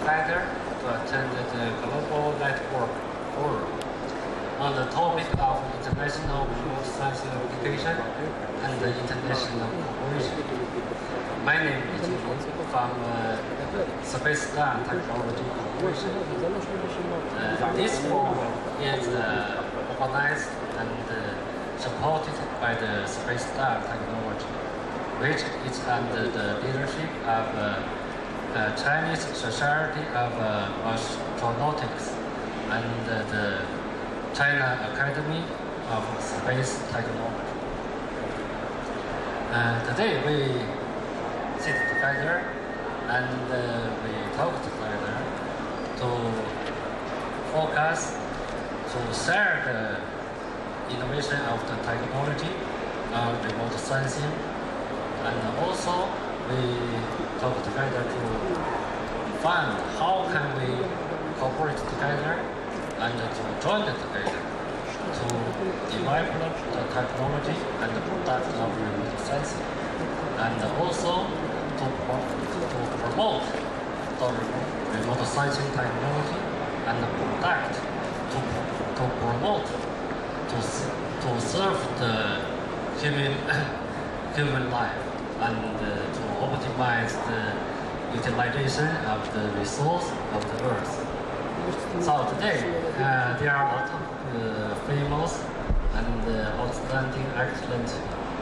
feather to attend the Global Network Forum on the topic of international remote sensing application and international cooperation. My name is Jing from Space Star Technology Corporation. This forum is organized and supported by the Space Star Technology, which is under the leadership of Chinese Society of Astronautics and the China Academy of Space Technology. Today we sit together and we talk together to focus, to share the innovation of the technology on remote sensing, and also we talk together to find how can we cooperate together and to join together to develop the technology and the product of remote sensing, and also to promote the remote sensing technology and the product to promote to serve the human life and to optimize the utilization of the resource of the earth. So today, there are a lot of famous and outstanding, excellent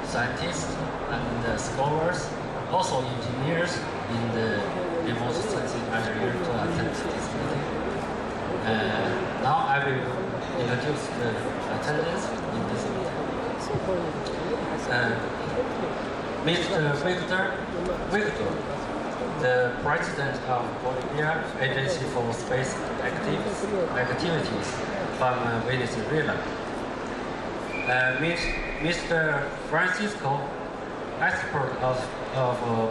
scientists and scholars, also engineers in the remote sensing area to attend this meeting. Now I will introduce the attendants in this meeting. Mr. Victor, the President of Bolivia Agency for Space Activities from Venezuela. Mr. Francisco, expert of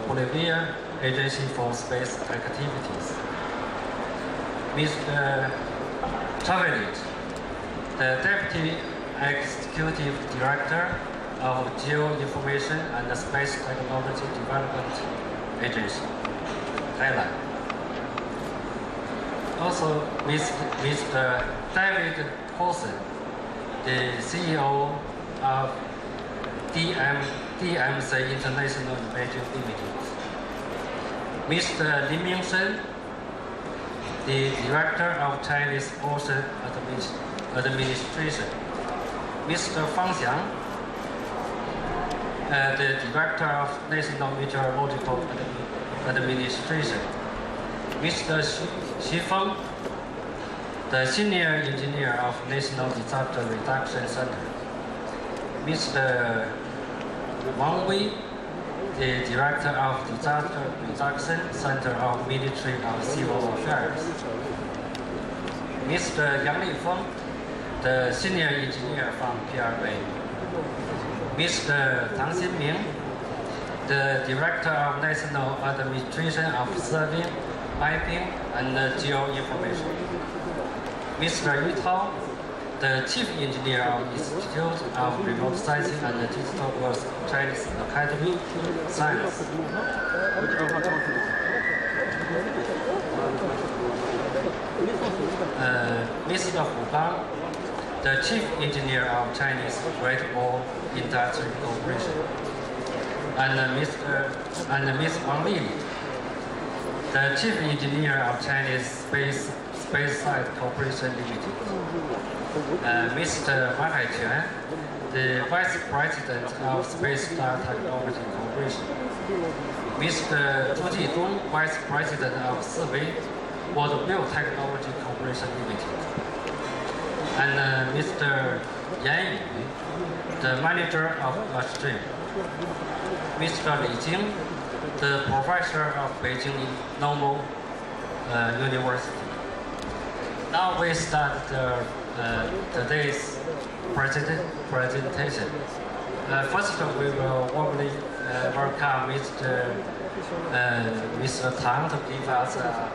Bolivia Agency for Space Activities. Mr. Chavez, the Deputy Executive Director of Geoinformation and Space Technology Development Agency, Thailand. Also, Mr. David Coulson, the CEO of DMC International in Beijing Limited. Mr. Lim Yingsheng, the Director of Chinese Ocean Administration. Mr. Fang Xiang, the Director of National Meteorological Administration. Mr. Xu Feng, the Senior Engineer of National Disaster Reduction Center. Mr. Wang Wei, the Director of Disaster Reduction Center of Ministry of Civil Affairs. Mr. Yang Lifeng, the Senior Engineer from PRA. Mr. Tang Xinming, the Director of National Administration of Survey, Mapping, and Geoinformation. Mr. Yu Tao, the Chief Engineer of Institute of Remote Sensing and Digital Works, Chinese Academy of Science. Mr. Hu Gang, the Chief Engineer of Chinese Great Wall Industry Corporation, and Ms. Wang Li, the Chief Engineer of Chinese Space Site Corporation Limited. Mr. Wang Haiquan, the Vice President of Space Star Technology Corporation. Mr. Zhu Jidong, Vice President of Survey World Biotechnology Corporation Limited. And Mr. Yan Yu, the Manager of Upstream. Mr. Li Jing, the Professor of Beijing Normal University. Now we start today's presentation. First, we will warmly welcome Mr. Tang to give us a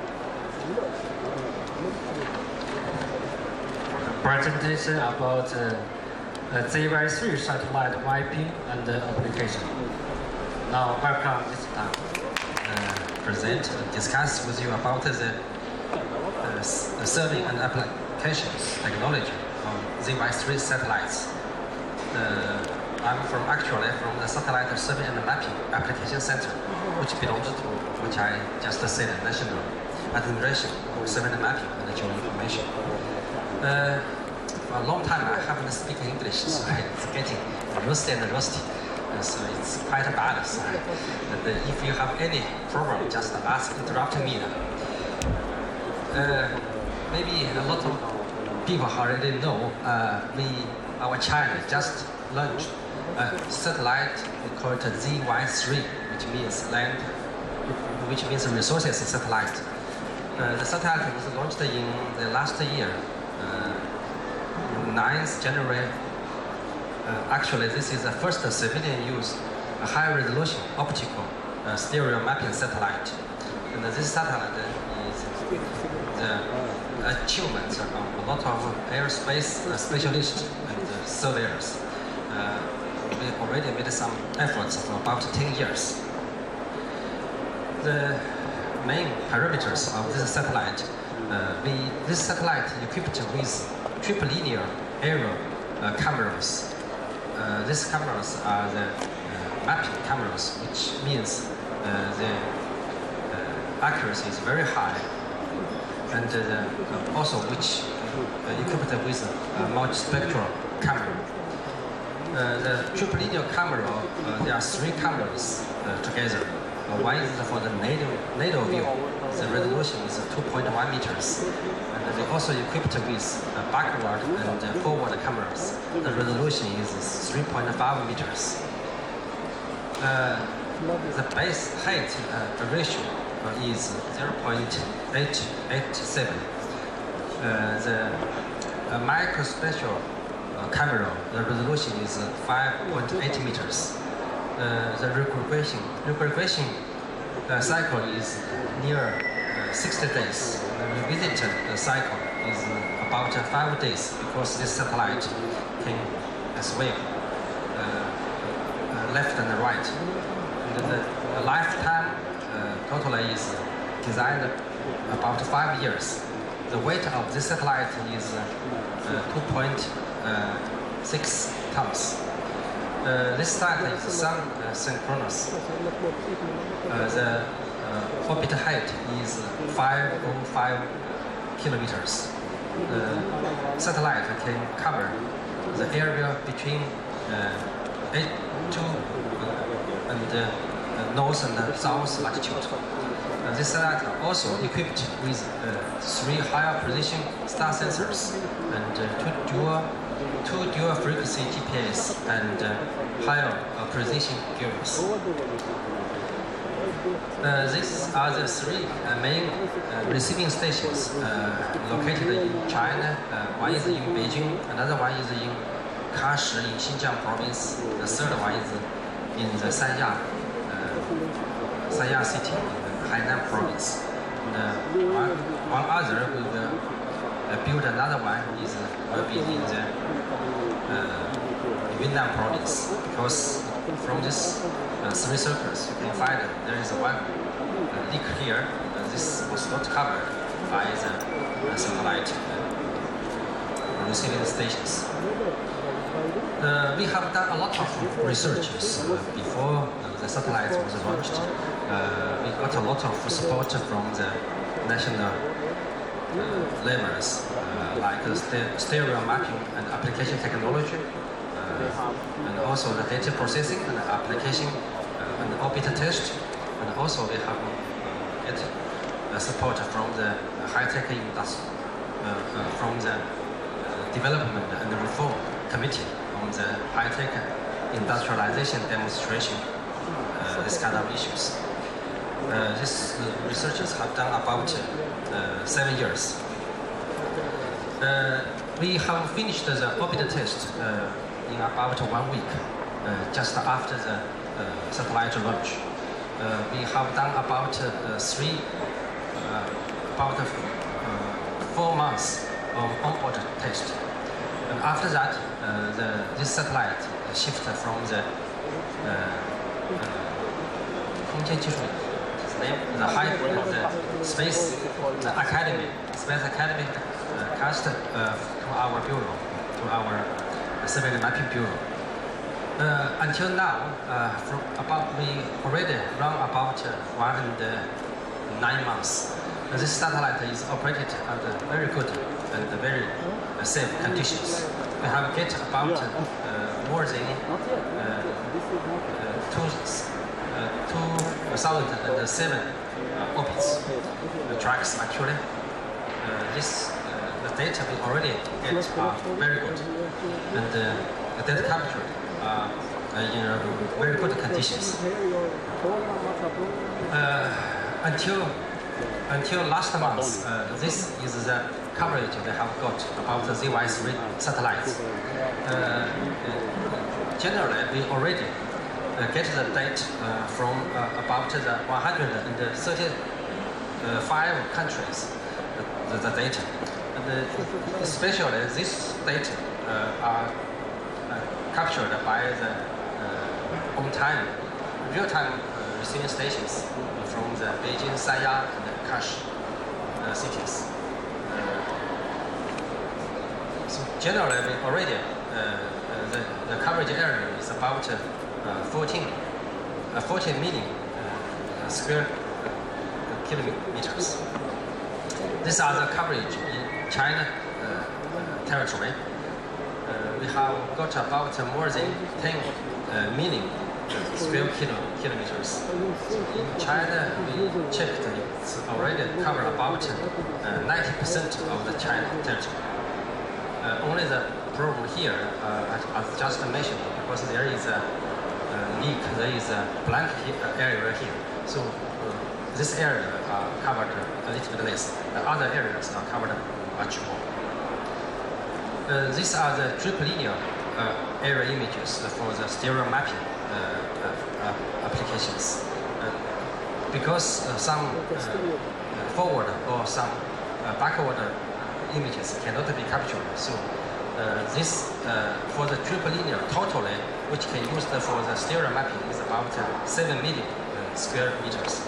presentation about ZY3 satellite mapping and application. Now, welcome, Mr. Tang. Discuss with you about the survey and applications technology on ZY3 satellites. I'm actually from the Satellite Survey and Mapping Application Center, which belongs to, which I just said, National Administration for Survey and Mapping and Geoinformation. For a long time I haven't spoken English, so it's getting rusty and rusty. So it's quite bad. So, if you have any problem, just interrupt me. Maybe a lot of people already know our China just launched a satellite called ZY3, which means resources satellite. The satellite was launched in the last year, 9th January. Actually, this is the first civilian use a high-resolution optical stereo mapping satellite. And this satellite is the achievement of a lot of aerospace specialists and surveyors. We already made some efforts for about 10 years. The main parameters of this satellite, this satellite equipped with triple linear aerial cameras. These cameras are the mapping cameras, which means the accuracy is very high, and also which equipped with a multispectral camera. The triple linear camera, there are 3 cameras together. One is for the nadir view. The resolution is 2.1 meters. And they also equipped with backward and forward cameras. The resolution is 3.5 meters. The base height ratio is 0.887. The microspectral camera, the resolution is 5.8 meters. The regression cycle is near 60 days. The revisited cycle is about 5 days, because this satellite can swim left and right. And the lifetime totally is designed about 5 years. The weight of this satellite is 2.6 tons. This satellite is sun-synchronous. The orbit height is 505 kilometers. The satellite can cover the area between 82 and north and south latitude. This satellite also equipped with 3 higher precision star sensors and 2 dual frequency GPS and higher precision gyros. These are the 3 main receiving stations located in China. One is in Beijing, another one is in Kashi in Xinjiang province, the third one is in the Sanya city in Hainan province. One other we will build another one will be in the Yunnan province, because from these 3 circles you can find there is one leak here. This was not covered by the satellite receiving stations. We have done a lot of researches before the satellite was launched. We got a lot of support from the national levels, like the stereo mapping and application technology, and also the data processing and application and orbit test, and also we have get support from the high-tech industry, from the development and reform committee on the high-tech industrialization demonstration, this kind of issues. These researchers have done about 7 years. We have finished the orbit test in about 1 week, just after the satellite launch. We have done about 4 months of onboard test. And after that, this satellite shifted from the 空间技术 name, the height of the Space Academy cast to our bureau, to our civilian mapping bureau. Until now, we already run about 109 months. This satellite is operated under very good and very safe conditions. We have get about more than 2,007 orbits, tracks actually. The data we already get are very good, and the data captured in very good conditions. Until last month, this is the coverage they have got about the ZY3 satellites. Generally, we already get the data from about the 135 countries, the data. And especially this data are captured by the on-time, real-time receiving stations from the Beijing, Sanya, and Kash cities. So generally, we already the coverage area is about 14 million square kilometers. These are the coverage in China territory. We have got about more than 10 million square kilometers. In China, we checked it's already covered about 90% of the China territory. Only the problem here, as just mentioned, because there is a leak, there is a blank area here. So this area are covered a little bit less. The other areas are covered much more. These are the triple linear area images for the stereo mapping applications. Because some forward or some backward images cannot be captured. So this for the triple linear totally, which can use for the stereo mapping, is about 7 million square meters.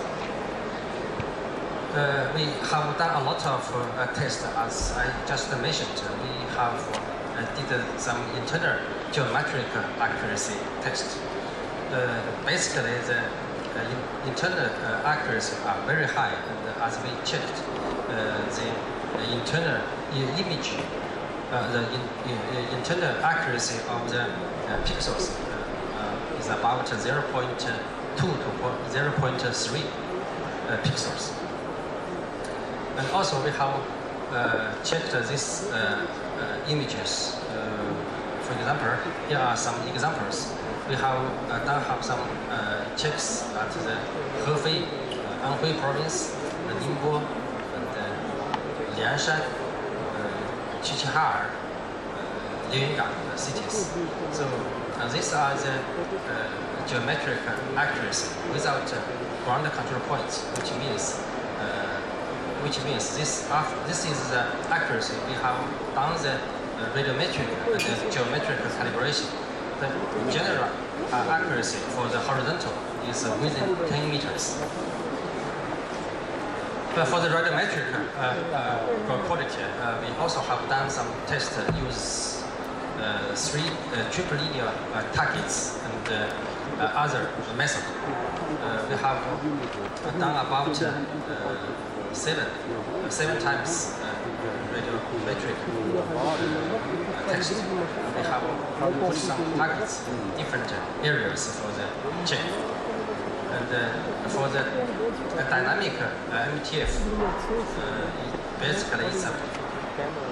We have done a lot of tests, as I just mentioned. We have did some internal geometric accuracy test. Basically, the internal accuracy are very high, and as we checked, the internal image, the internal accuracy of the pixels is about 0.2 to 0.3 pixels. And also we have checked these images. For example, here are some examples. We have done some checks at the Hefei, Anhui province, Ningbo, and Lianshan, Qiqihar, Liuyungang cities. So these are the geometric accuracy without ground control points, which means this is the accuracy. We have done the radiometric and the geometric calibration. The general accuracy for the horizontal is within 10 meters. But for the radiometric quality, we also have done some tests use three triple linear targets and other method. We have done about seven times radiometric test. We have put some targets in different areas for the check. And for the dynamic MTF, basically it's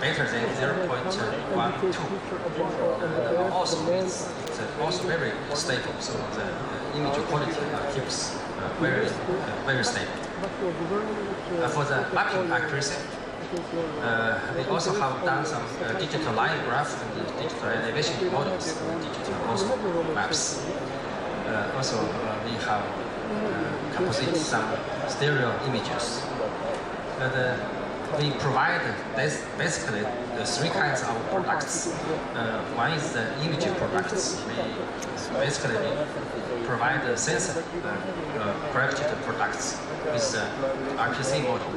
better than 0.12. Also, it's also very stable, so the image quality keeps very stable. For the mapping accuracy, we also have done some digital line graph and digital elevation models and digital also maps. Also, we have composite some stereo images. We provide basically the three kinds of products. One is the image products. We basically provide sensor corrected products with RPC model.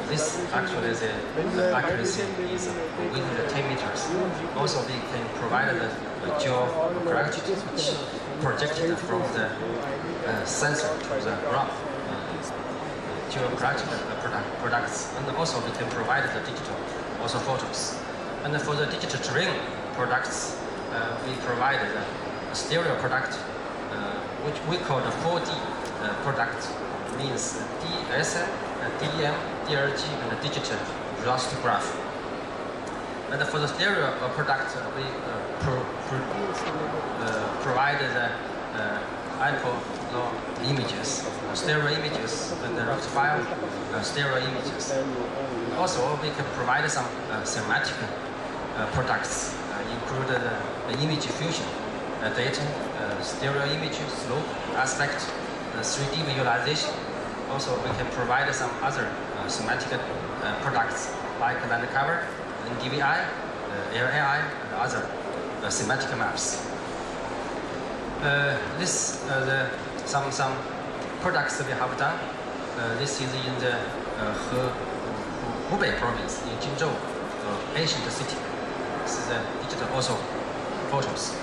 This actually the accuracy is within the 10 meters. Also, we can provide the geo corrected, which projected from the sensor to the ground. Geo corrected products, and also we can provide the digital also photos. And for the digital terrain products, we provide the stereo product, which we call the 4D product, means DSM, DEM, DRG, and the digital raster graph. And for the stereo product, we provide the ample images, stereo images, and the rectifier stereo images. Also, we can provide some thematic products, include the image fusion, data, stereo image, slope, aspect, 3D visualization. Also, we can provide some other thematic products like land cover, DVI, LAI, and other thematic maps. Some products we have done. This is in the Hubei province in Jinzhou, ancient city. This is the digital also photos.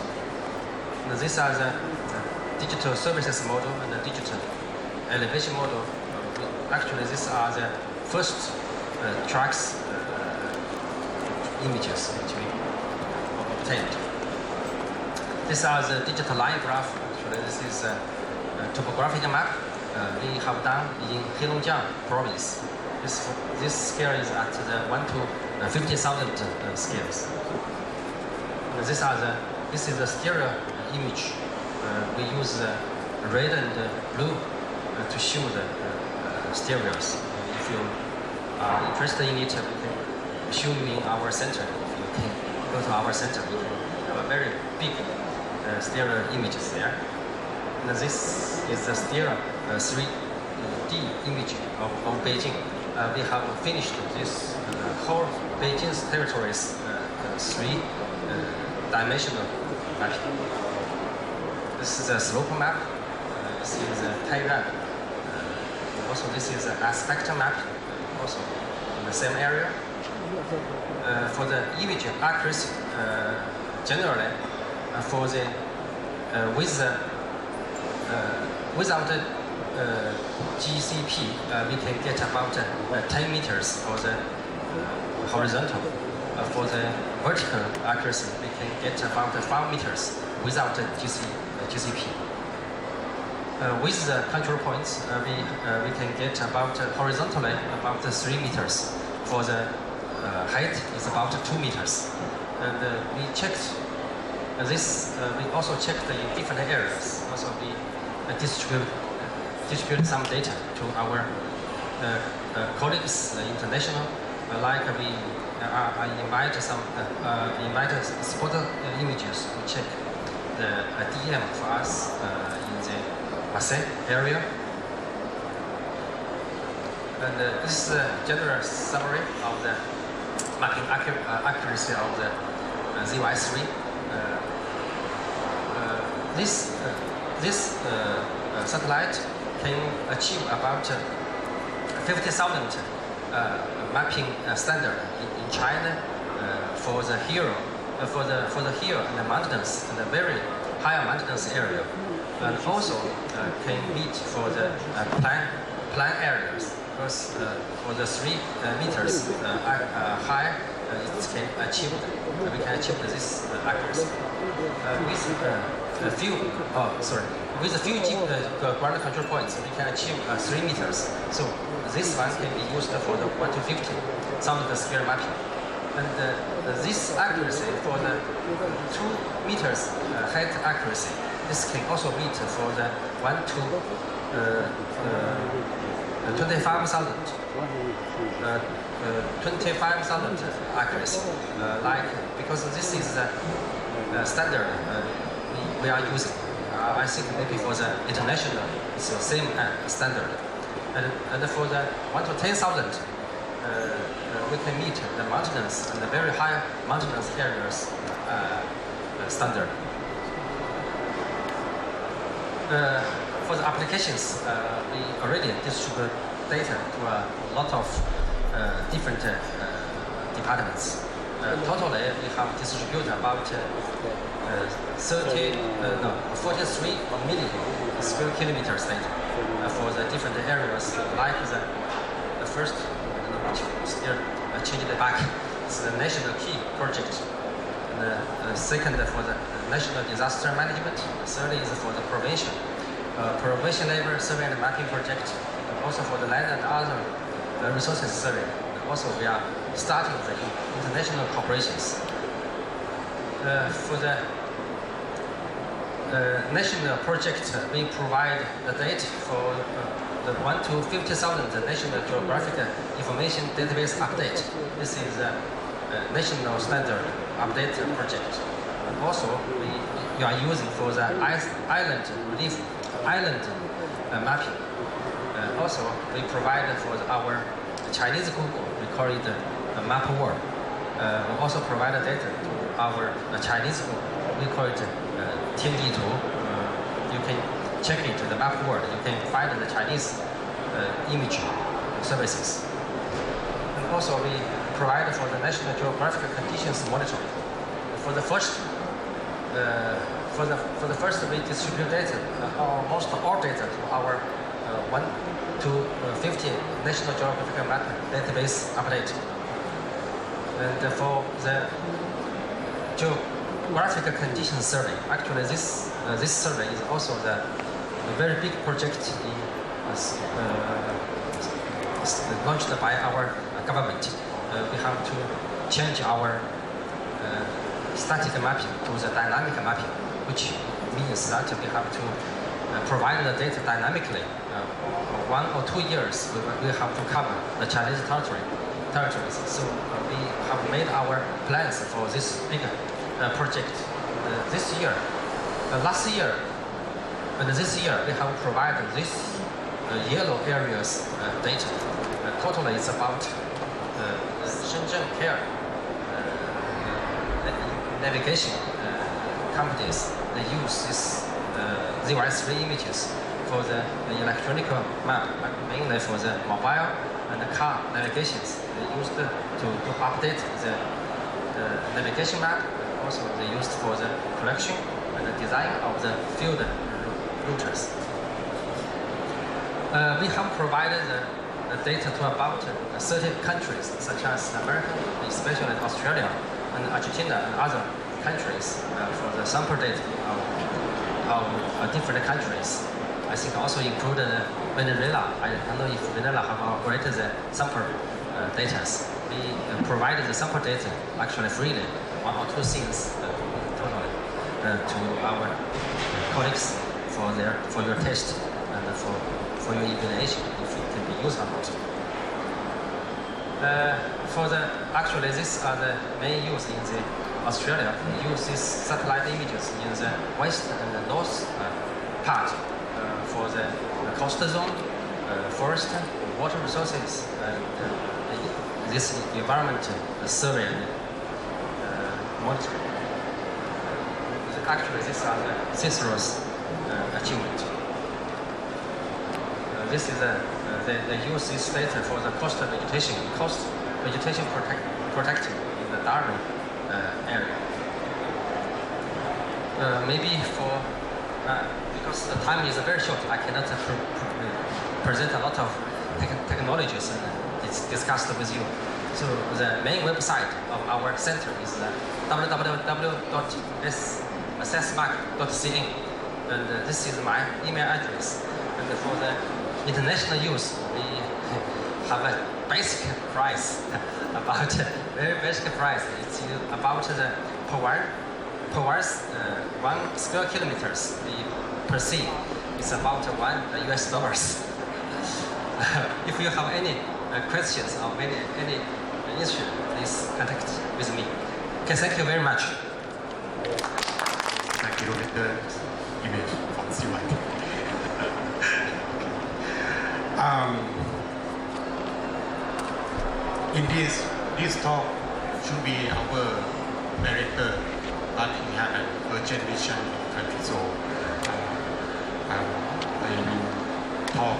And these are the digital services model and the digital elevation model. Actually, these are the first tracks images which we obtained. These are the digital line graph. Actually, this is a topographic map we have done in Heilongjiang province. This scale is at the 1 to 50,000 scales. This is the stereo image. We use red and blue to show the stereos. If you are interested in it, we can show you in our center. If you can go to our center, we have a very big stereo images there. And this is the stereo 3D image of Beijing. We have finished this whole Beijing's territories 3-dimensional mapping. This is a slope map. This is a Taiwan. Also, this is an aspect map, also in the same area. For the image accuracy, generally, for the without GCP, we can get about 10 meters for the horizontal. For the vertical accuracy, we can get about 5 meters without GCP. With the control points, we can get about horizontally about 3 meters. For the height is about 2 meters. And we checked this. We also checked in different areas. Also, we distribute some data to our colleagues international. Like we invite spot images to check the DM for us in the Marseille area. And this is a general summary of the mapping accuracy of the ZY3. This satellite can achieve about 50,000 mapping standard in China for the hill, for the hill and the mountains and the very high mountainous area, and also can meet for the plan areas. Because for the 3 meters high, it can achieve. We can achieve this accuracy with a few ground control points. We can achieve 3 meters. So this one can be used for the 1 to 50,000 scale mapping. And this accuracy for the 2 meters height accuracy, this can also meet for the 1 to 25,000 accuracy. Because this is the standard we are using. I think maybe for the international, it's the same standard. And for the 1 to 10,000, we can meet the mountainous and the very high mountainous areas standard. For the applications, we already distribute data to a lot of different departments. Totally, we have distributed about 43 million square kilometers data for the different areas, like the first, still change it back. It's the national key project. The second for the national disaster management. The third is for the prevention. Prevention level survey and mapping project. And also for the land and other resources survey. And also we are starting the international cooperations. For the national project, we provide the data for the 1 to 50,000 National Geographic Information Database update. This is a national standard update project. And also, we are using for the island relief, island mapping. Also, we provide for our Chinese Google, we call it Map World. We also provide data to our Chinese Google, we call it Tianditu. You can check it, the Map World. You can find the Chinese image services. And also, we provide for the National Geographic Conditions Monitoring. For the first, we distribute data, almost all data to our 1 to 50 National Geographic Map database update. And for the geographic condition survey, actually this survey is also a very big project launched by our government. We have to change our static mapping to the dynamic mapping, which means that we have to provide the data dynamically. 1 or 2 years, we have to cover the Chinese territories. So we have made our plans for this big project this year. Last year, and this year, we have provided this yellow areas data. Totally, it's about Shenzhen Care navigation companies. They use this ZYS3 images for the electronic map, mainly for the mobile and the car navigations. They used to update the navigation map. Also, they used for the collection and the design of the field routers. We have provided the data to about 30 countries, such as America, especially Australia, and Argentina, and other countries for the sample data of different countries. I think also included Venezuela. I don't know if Venezuela have operated the sample data. We provided the sample data actually freely, 1 or 2 scenes totally, to our colleagues for your test and for your evaluation if it can be used or not. Actually, these are the main use in the Australia. We use these satellite images in the west and the north part for the coastal zone, forest, water resources, this environment survey and monitoring. Actually, these are the CISRO's achievement. This is they use this data for the coast vegetation protecting in the Darwin area. Maybe for because the time is very short, I cannot present a lot of technologies and discuss with you. So the main website of our center is www.assessmark.cn, and this is my email address. And for the international use, we have a basic price, about very basic price. It's about the per 1 square kilometers per sea. It's about $1 US. If you have any questions or any issue, please contact with me. Okay, thank you very much. 5 kilometer image from CYT. In this talk should be our director, but he had an urgent mission in the country, so I will talk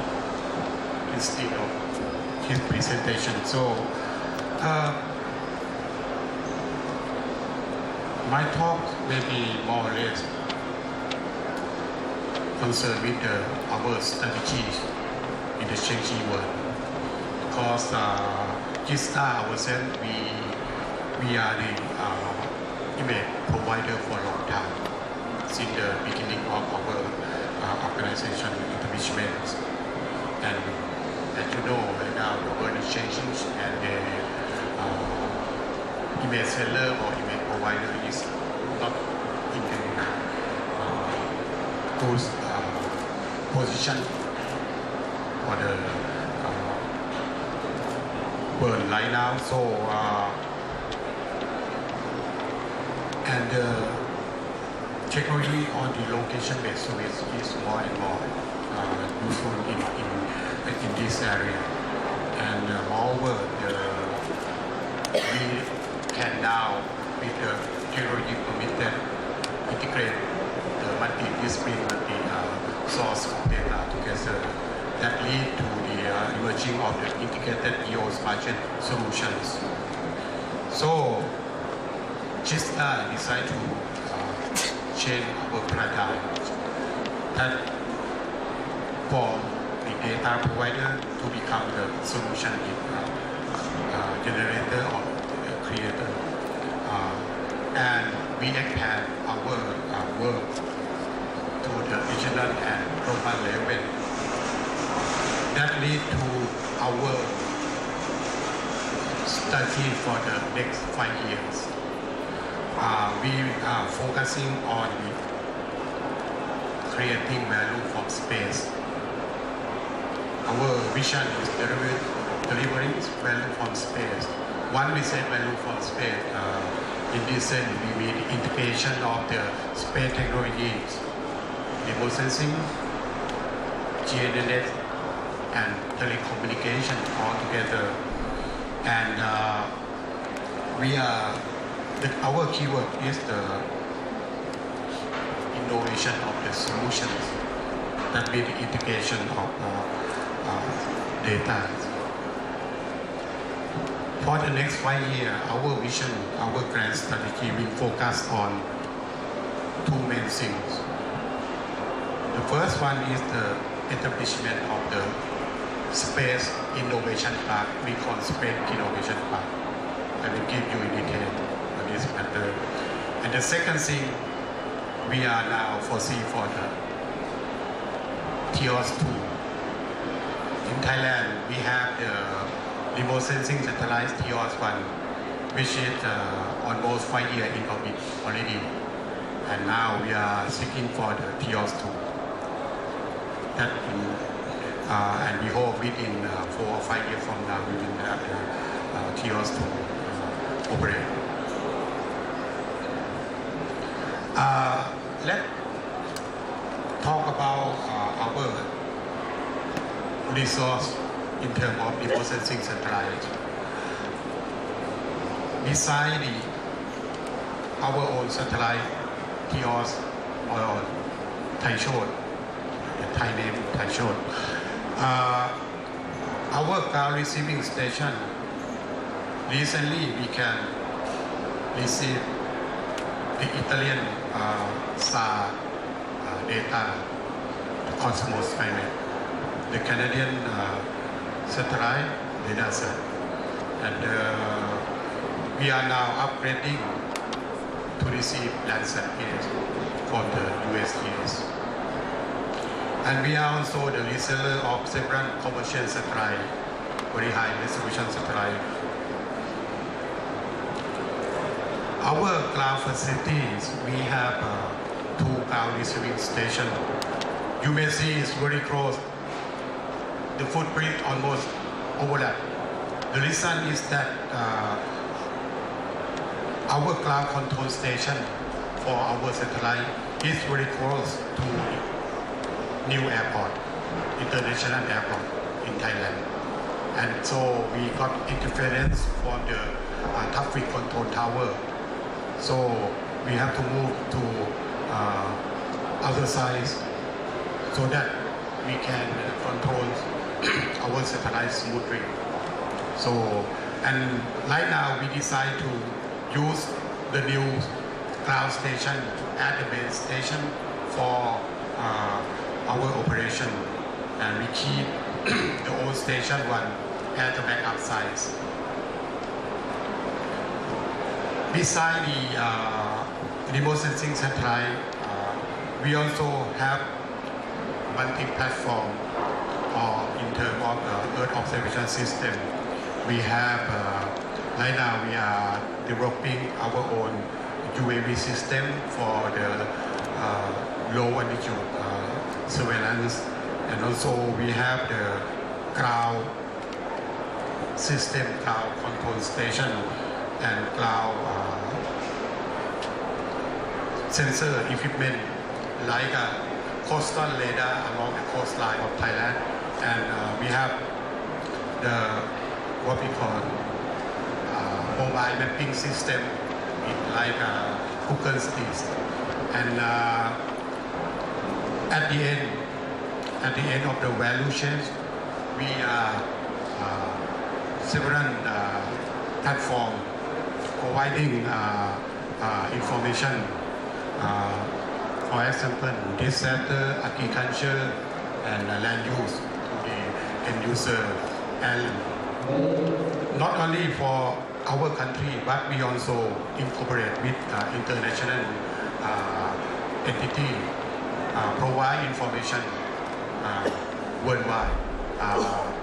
instead of his presentation. So my talk may be more or less concerned with our strategies in the changing world. Because G-Star ourselves, we are the image provider for a long time, since the beginning of our organization establishment. And as you know, right now the world is changing, and the image seller or image provider is not in the good position for the world right now. So and technology on the location-based service is more and more useful in this area. And moreover, we can now, with the technology permitted, integrate the multi-discipline, multi-source of data together. That lead to the emerging of the integrated geospatial solutions. So, G-Star decided to change our paradigm. That for the data provider to become the solution generator or creator. And we expand our work to the regional and global level. That lead to our strategy for the next 5 years. We are focusing on creating value from space. Our vision is delivering value from space. One we say value from space. In this sense, we mean the integration of the space technologies, remote sensing, GNF, and telecommunication all together. And our keyword is the innovation of the solutions, that means the integration of data. For the next 5 years, our vision, our grand strategy will focus on two main things. The first one is the establishment of the Space Innovation Park. We call Space Innovation Park. I will give you in detail on this matter. And the second thing, we are now foresee for the TIOS-2. In Thailand, we have the remote sensing satellite TIOS-1, which is almost 5 years in orbit already. And now we are seeking for the TIOS-2. That and we hope within 4 or 5 years from now we will have the TIOS-2 operate. Let's talk about our resource in terms of remote sensing satellite. Besides our own satellite, TIOS or Taichon, the Thai name Taichon, our ground receiving station, recently we can receive the Italian SAR data, the Cosmos climate, the Canadian satellite data set, and we are now upgrading to receive Landsat case for the USGS. And we are also the reseller of several commercial satellite, very high resolution satellite. Our ground facilities, we have 2 ground receiving stations. You may see it's very close. The footprint almost overlap. The reason is that our ground control station for our satellite is very close to new airport, international airport in Thailand. And so we got interference from the traffic control tower. So we have to move to other sides so that we can control our satellite smoothly. So, and right now we decide to use the new ground station at the main station for our operation, and we keep the old station one at the backup size. Beside the remote sensing satellite, we also have multi-platform in terms of Earth observation system. We have, right now we are developing our own UAV system for the low altitude surveillance, and also we have the cloud system, cloud control station, and cloud sensor equipment like a coastal radar along the coastline of Thailand, and we have the what we call mobile mapping system like Google Streets, and at the end of the value chain, we are several platform providing information. For example, disaster, agriculture, and land use to the end user, and not only for our country, but we also incorporate with international entity, provide information worldwide,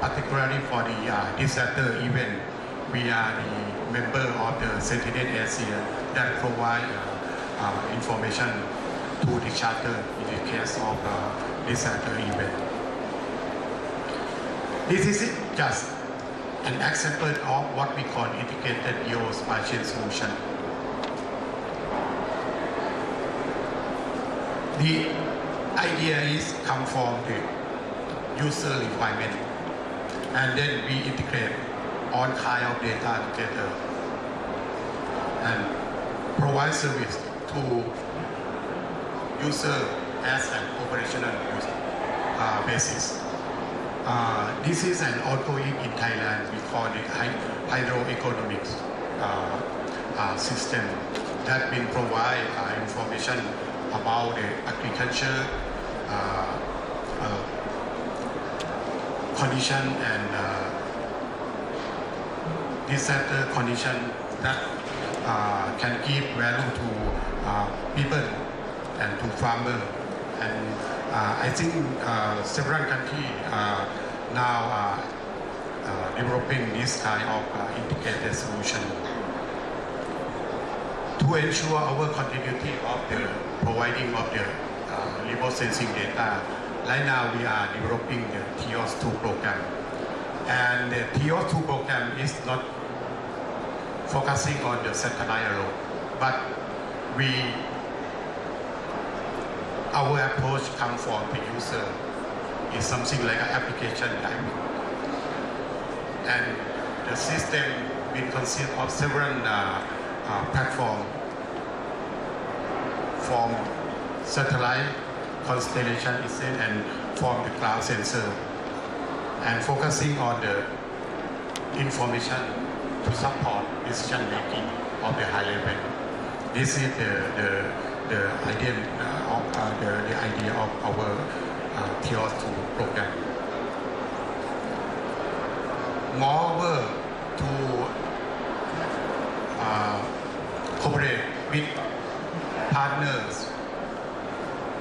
particularly for the disaster event. We are the member of the Sentinel Asia that provide information to the charter in the case of disaster event. This is just an example of what we call integrated geospatial solution. The idea is come from the user requirement, and then we integrate all kind of data together and provide service to user as an operational basis. This is an ongoing in Thailand. We call it hydroeconomics system that will provide information about the agriculture condition and disaster condition that can give value to people and to farmers. And I think several countries now are developing this kind of integrated solution. To ensure our continuity of the providing of the remote sensing data, right now we are developing the TOS2 program. And the TOS2 program is not focusing on the satellite alone, but our approach comes from the user. It's something like an application type. And the system will consist of several platforms from satellite, constellation itself, and from the cloud sensor, and focusing on the information to support decision making of the high level. This is the idea of our TOS2 program. Moreover, to cooperate with partners,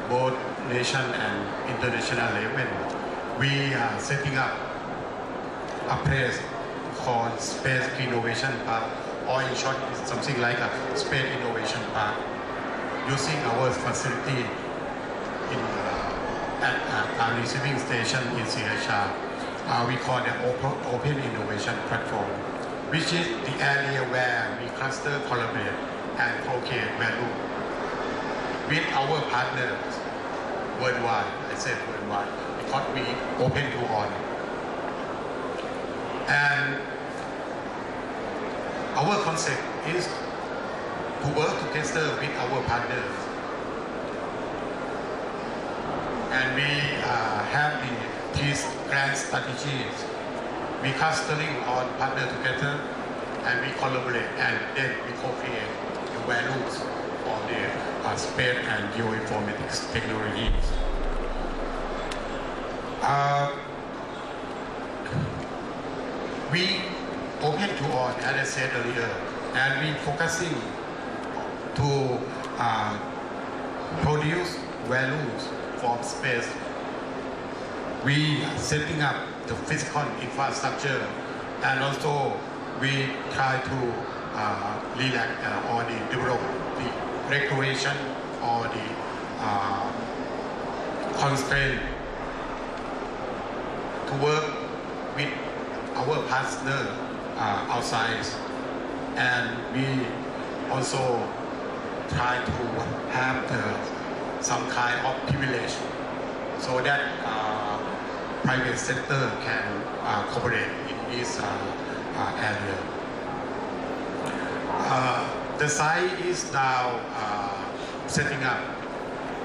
both nation and international level, we are setting up a place called Space Innovation Park, or in short, it's something like a Space Innovation Park, using our facility at our receiving station in CHR. We call it Open Innovation Platform, which is the area where we cluster, collaborate, and co-create value with our partners worldwide. I said worldwide because we open to all. And our concept is to work together with our partners and we have the these grand strategies. We clustering on partner together, and we collaborate, and then we co-create the values for the space and geoinformatics technologies. We open to all, as I said earlier, and we focusing to produce values from space. We setting up the physical infrastructure, and also we try to relax or develop the regulation or the constraint to work with our partner outside, and we also try to have some kind of privilege so that private sector can cooperate in this area. The site is now setting up.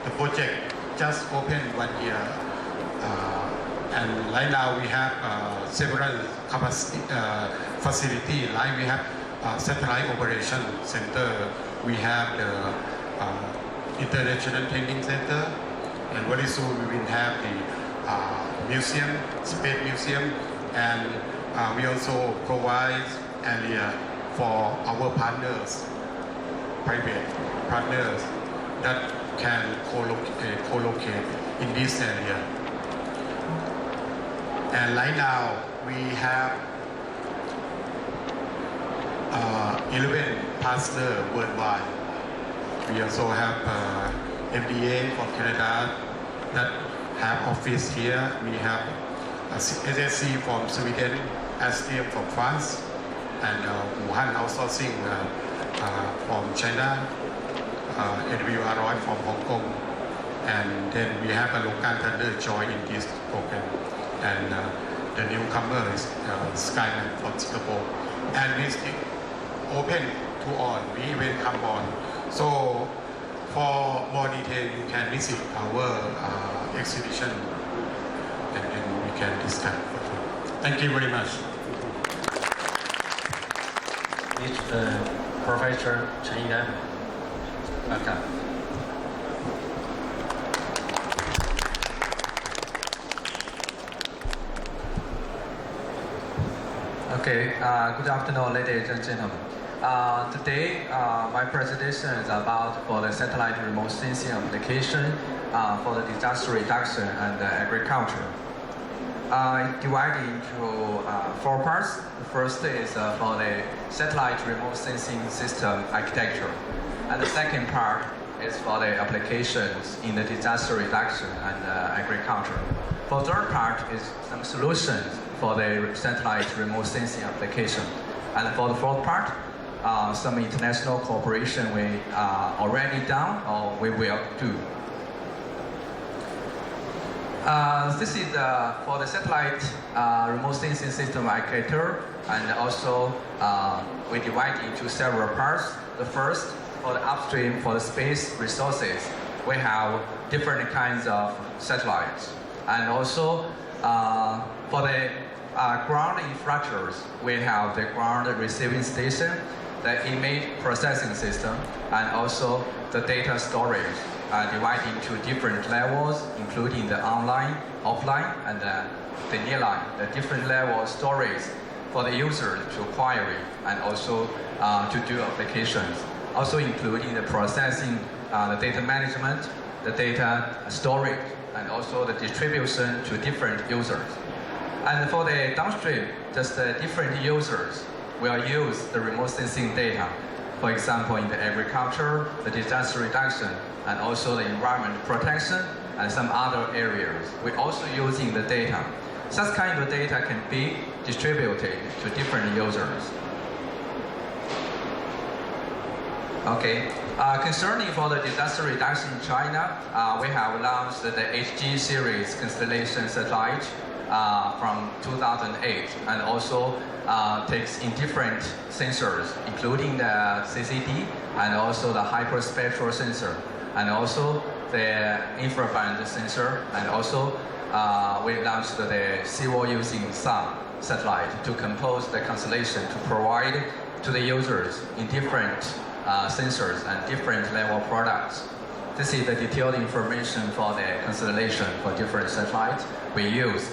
The project just opened 1 year, and right now we have several capacity facilities. Like we have satellite operation center, we have the international training center, and very soon we will have the museum, space museum, and we also provide area for our partners, private partners that can co-locate in this area. And right now we have 11 partners worldwide. We also have MDA from Canada that have office here. We have SSC from Sweden, STM from France, and Wuhan outsourcing from China, AWR from Hong Kong, and then we have a local tender join in this program, and the newcomer is Skyman from Singapore, and this is open to all. We welcome on. So for more detail, you can visit our exhibition, and then we can discuss. Thank you very much. It's Professor Chen Yan. Welcome. Okay, good afternoon, ladies and gentlemen. Today, my presentation is about for the satellite remote sensing application for the disaster reduction and agriculture. It's divided into 4 parts. The first is for the satellite remote sensing system architecture, and the second part is for the applications in the disaster reduction and agriculture. For the third part is some solutions for the satellite remote sensing application, and for the fourth part, some international cooperation we already done or we will do. This is for the satellite remote sensing system architecture, and also we divide into several parts. The first, for the upstream, for the space resources, we have different kinds of satellites, and also for the ground infrastructures, we have the ground receiving station, the image processing system, and also the data storage, divided into different levels, including the online, offline, and the nearline, the different level of storage for the user to query and also to do applications, also including the processing, the data management, the data storage, and also the distribution to different users. And for the downstream, just the different users will use the remote sensing data. For example, in the agriculture, the disaster reduction, and also the environment protection, and some other areas. We're also using the data. Such kind of data can be distributed to different users. Okay. Concerning for the disaster reduction in China, we have launched the HG series constellation satellite from 2008, and also takes in different sensors, including the CCD and also the hyperspectral sensor. And also the infrared sensor, and also we launched the civil using sun satellite to compose the constellation to provide to the users in different sensors and different level products. This is the detailed information for the constellation for different satellites we used.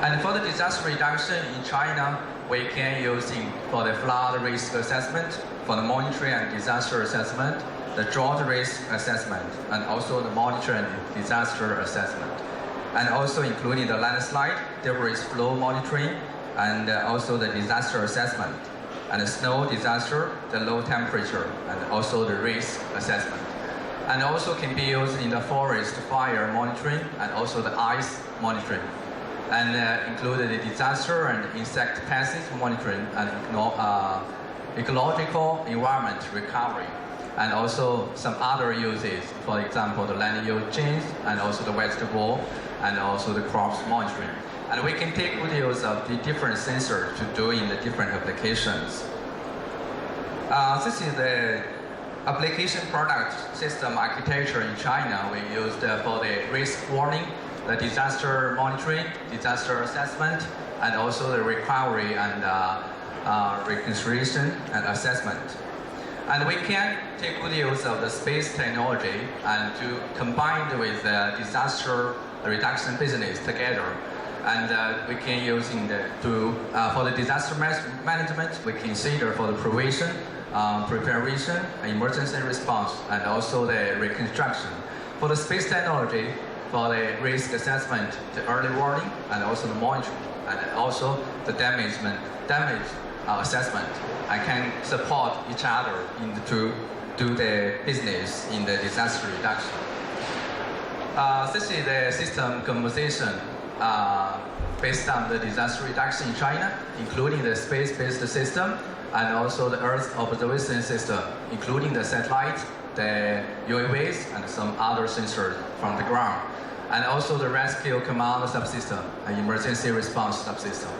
And for the disaster reduction in China, we can using for the flood risk assessment, for the monitoring and disaster assessment, the drought risk assessment, and also the monitoring and disaster assessment. And also including the landslide, debris flow monitoring, and also the disaster assessment, and the snow disaster, the low temperature, and also the risk assessment. And also can be used in the forest fire monitoring and also the ice monitoring. And included the disaster and insect passage monitoring and ecological environment recovery. And also some other uses, for example, the land use change, and also the vegetable, and also the crops monitoring. And we can take good use of the different sensors to do in the different applications. This is the application product system architecture in China. We used for the risk warning, the disaster monitoring, disaster assessment, and also the recovery and reconstruction and assessment. And we can take good use of the space technology and to combine with the disaster reduction business together. And we can use in the for the disaster management, we consider for the prevention, preparation, emergency response, and also the reconstruction. For the space technology, for the risk assessment, the early warning, and also the monitoring, and also the damage assessment. I can support each other to do the business in the disaster reduction. This is the system composition based on the disaster reduction in China, including the space-based system and also the Earth observation system, including the satellite, the UAVs, and some other sensors from the ground, and also the rescue command subsystem, and emergency response subsystem,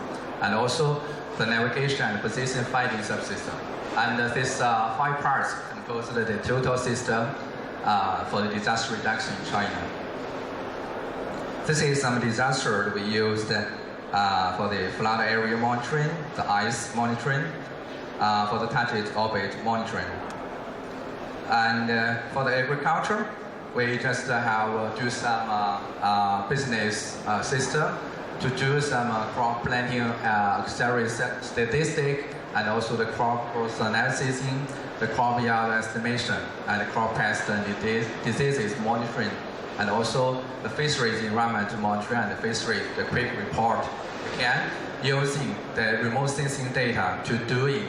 and also the navigation and position finding subsystem. And these 5 parts compose the total system for the disaster reduction in China. This is some disaster we used for the flood area monitoring, the ice monitoring, for the target orbit monitoring. And for the agriculture, we just have do some business system to do some crop planting auxiliary statistic, and also the crop growth analysis, the crop yield estimation, and the crop pest and diseases monitoring, and also the fisheries environment monitoring and the fisheries the quick report. We can using the remote sensing data to do it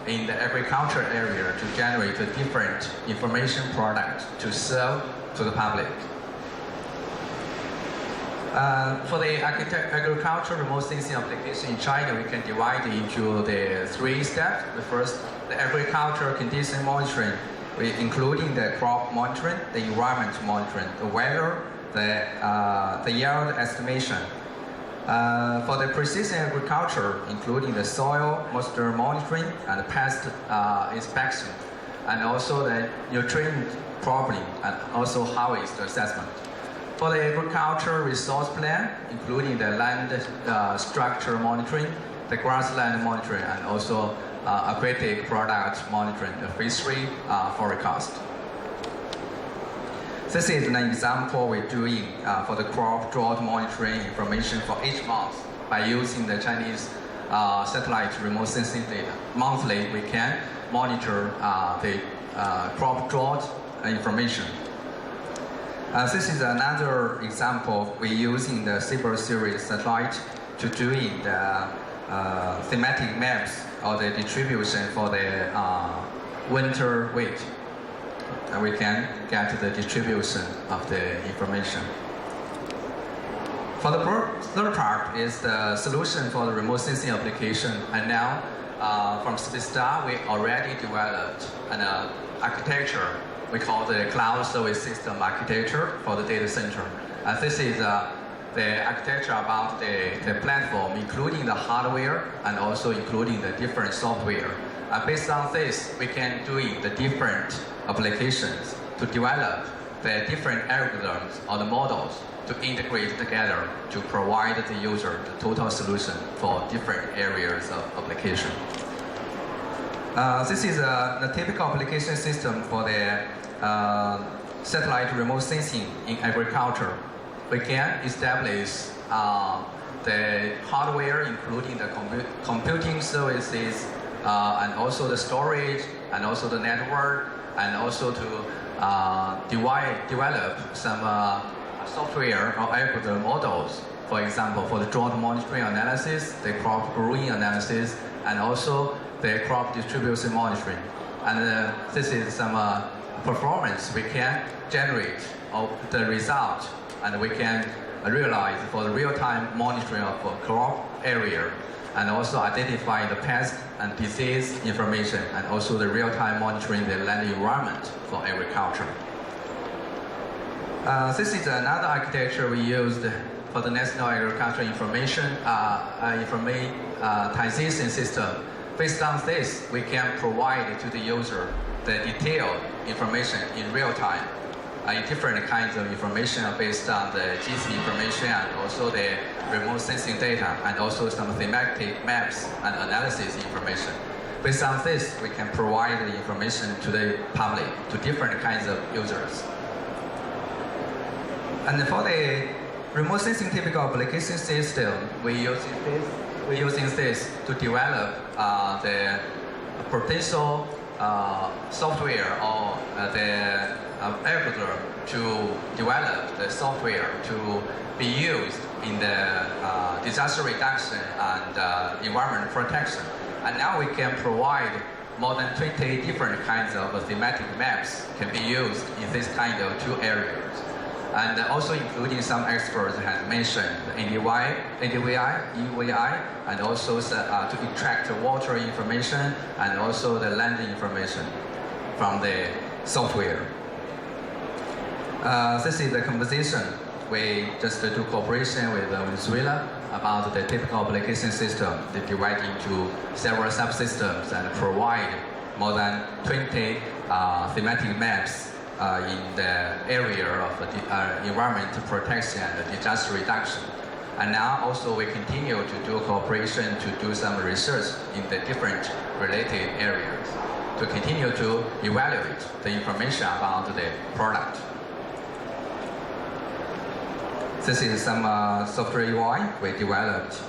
in the agriculture area to generate a different information product to sell to the public. For the agriculture remote sensing application in China, we can divide it into the 3 steps. The first, the agriculture condition monitoring, including the crop monitoring, the environment monitoring, the weather, the yield estimation. For the precision agriculture, including the soil moisture monitoring and pest inspection, and also the nutrient problem, and also harvest assessment. For the agriculture resource plan, including the land structure monitoring, the grassland monitoring, and also aquatic product monitoring, the fishery forecast. This is an example we're doing for the crop drought monitoring information for each month by using the Chinese satellite remote sensing data. Monthly, we can monitor the crop drought information. This is another example we're using the Cyber series satellite to doing the thematic maps or the distribution for the winter weight. And we can get the distribution of the information. For the third part is the solution for the remote sensing application. And now, from Spacestar, we already developed an architecture we call the cloud service system architecture for the data center. This is the architecture about the platform, including the hardware and also including the different software. Based on this, we can do the different applications to develop the different algorithms or the models to integrate together to provide the user the total solution for different areas of application. This is the typical application system for the satellite remote sensing in agriculture. We can establish the hardware, including the computing services, and also the storage, and also the network, and also to develop some software or algorithm models. For example, for the drought monitoring analysis, the crop growing analysis, and also the crop distribution monitoring. And this is some performance we can generate of the result, and we can realize for the real-time monitoring of crop area, and also identify the pest and disease information, and also the real-time monitoring the land environment for agriculture. This is another architecture we used for the National Agricultural Information Informatization System. Based on this, we can provide to the user the detailed information in real time. Different kinds of information are based on the GC information and also the remote sensing data, and also some thematic maps and analysis information. Based on this, we can provide the information to the public, to different kinds of users. And for the remote sensing typical application system, we're using this to develop the potential software or the algorithm to develop the software to be used in the disaster reduction and environment protection. And now we can provide more than 20 different kinds of thematic maps can be used in this kind of two areas. And also including some experts have mentioned NDVI, EVI, and also to extract water information and also the land information from the software. This is the composition. We just do cooperation with Venezuela about the typical application system. They divide into several subsystems and provide more than 20 thematic maps in the area of environment protection and disaster reduction. And now also we continue to do cooperation to do some research in the different related areas to continue to evaluate the information about the product. This is some software UI we developed.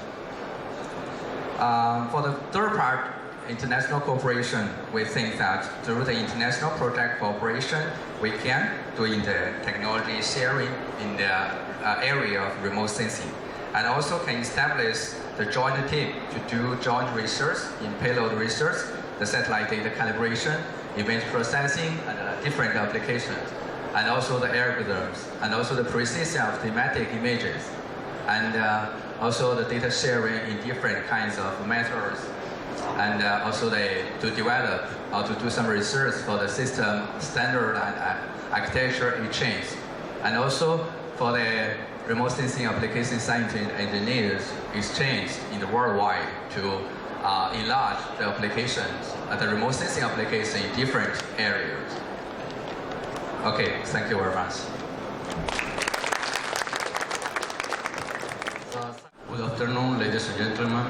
For the third part, international cooperation, we think that through the international project cooperation, we can do the technology sharing in the area of remote sensing, and also can establish the joint team to do joint research in payload research, the satellite data calibration, event processing, and different applications, and also the algorithms, and also the precision of thematic images, and also the data sharing in different kinds of methods, and also to develop or to do some research for the system standard and architecture exchange, and also for the remote sensing application scientists and engineers exchange in the worldwide to enlarge the applications, the remote sensing application in different areas. Okay, thank you very much. Good afternoon, ladies and gentlemen.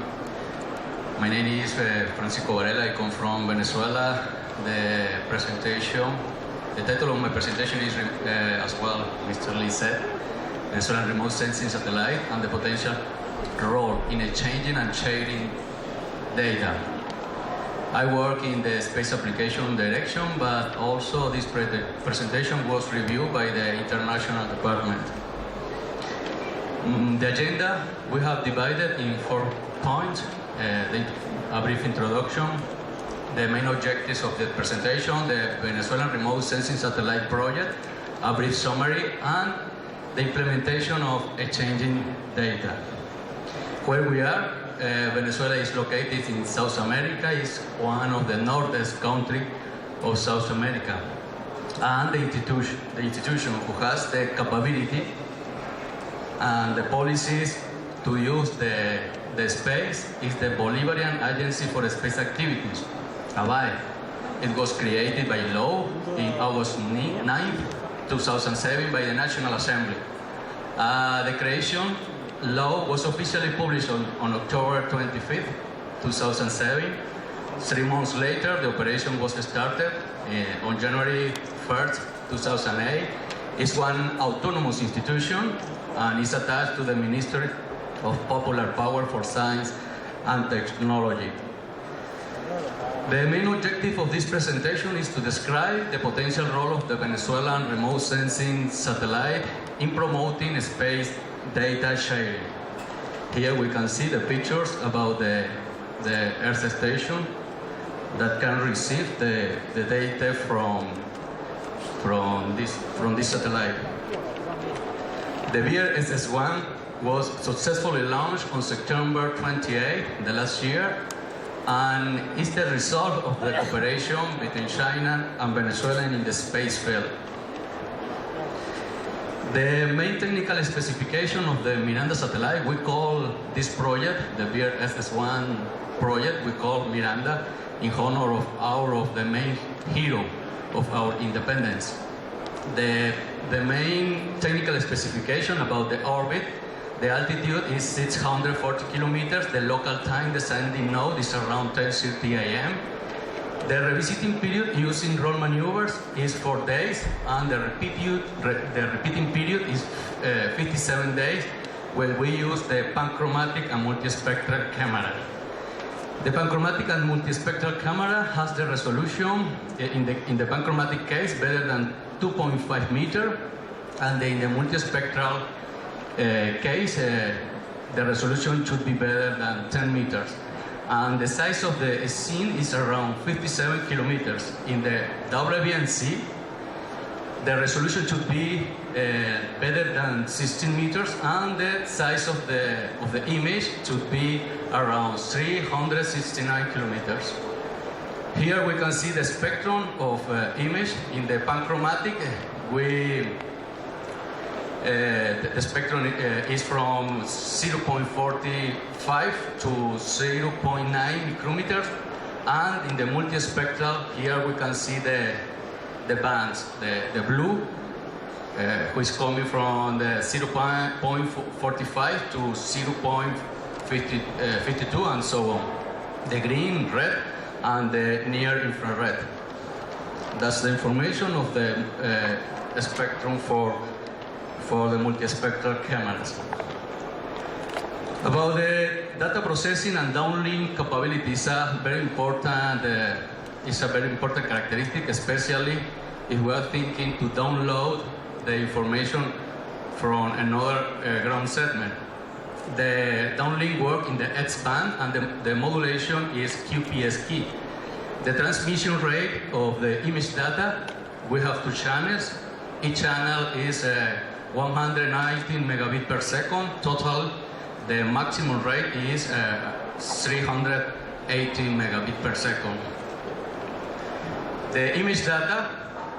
My name is Francisco Varela. I come from Venezuela. The title of my presentation is, as well, Mr. Lee said, Venezuelan remote sensing satellite and the potential role in exchanging and sharing data. I work in the space application direction, but also this presentation was reviewed by the international department. The agenda we have divided in 4 points. A brief introduction, the main objectives of the presentation, the Venezuelan remote sensing satellite project, a brief summary, and the implementation of exchanging data. Where we are, Venezuela is located in South America, is one of the northest countries of South America, and the institution who has the capability and the policies to use the space is the Bolivarian Agency for Space Activities, ABAE. It was created by law in August 9, 2007 by the National Assembly. The creation law was officially published on October 25, 2007. 3 months later, the operation was started on January 1st, 2008. It's one autonomous institution and is attached to the Ministry of Popular Power for Science and Technology. The main objective of this presentation is to describe the potential role of the Venezuelan remote sensing satellite in promoting space data sharing. Here we can see the pictures about the Earth station that can receive the data from this satellite. The BRSS-1 was successfully launched on September 28, the last year, and is the result of the cooperation between China and Venezuela in the space field. The main technical specification of the Miranda satellite, we call this project, the BRSS-1 project, we call Miranda in honor of the main hero of our independence. The main technical specification about the orbit, the altitude is 640 kilometers, the local time descending node is around 10:30 a.m. The revisiting period using roll maneuvers is 4 days, and the repeating period is 57 days when we use the panchromatic and multispectral camera. The panchromatic and multispectral camera has the resolution, in the panchromatic case, better than 2.5 meters, and in the multispectral case, the resolution should be better than 10 meters. And the size of the scene is around 57 kilometers. In the WVNC, the resolution should be better than 16 meters, and the size of the image should be around 369 kilometers. Here we can see the spectrum of image. In the panchromatic, the spectrum is from 0.45 to 0.9 micrometers, and in the multispectral, here we can see the bands, the blue, which is coming from the 0.45 to 0.52 and so on. The green, red, and the near infrared. That's the information of the spectrum for the multispectral cameras. About the data processing and downlink capability is a very important characteristic, especially if we are thinking to download the information from another ground segment. The downlink work in the X-band, and the modulation is QPSK. The transmission rate of the image data, we have 2 channels. Each channel is 119 megabit per second. Total, the maximum rate is 380 megabit per second. The image data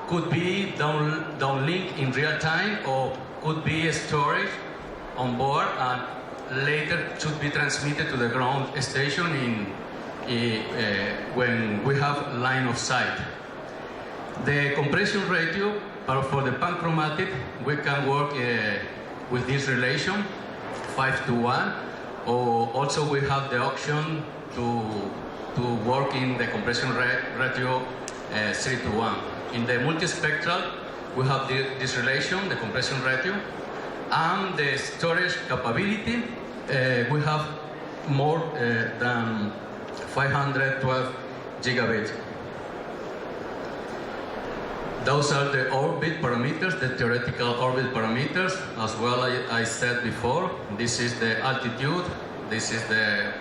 could be downlinked in real time, or could be stored on board and later should be transmitted to the ground station when we have line of sight. The compression ratio for the panchromatic, we can work with this relation, 5:1, or also we have the option to work in the compression ratio 3:1. In the multispectral, we have this relation, the compression ratio, and the storage capability, we have more than 512 gigabits. Those are the orbit parameters, the theoretical orbit parameters. As well, I said before, this is the altitude, this is the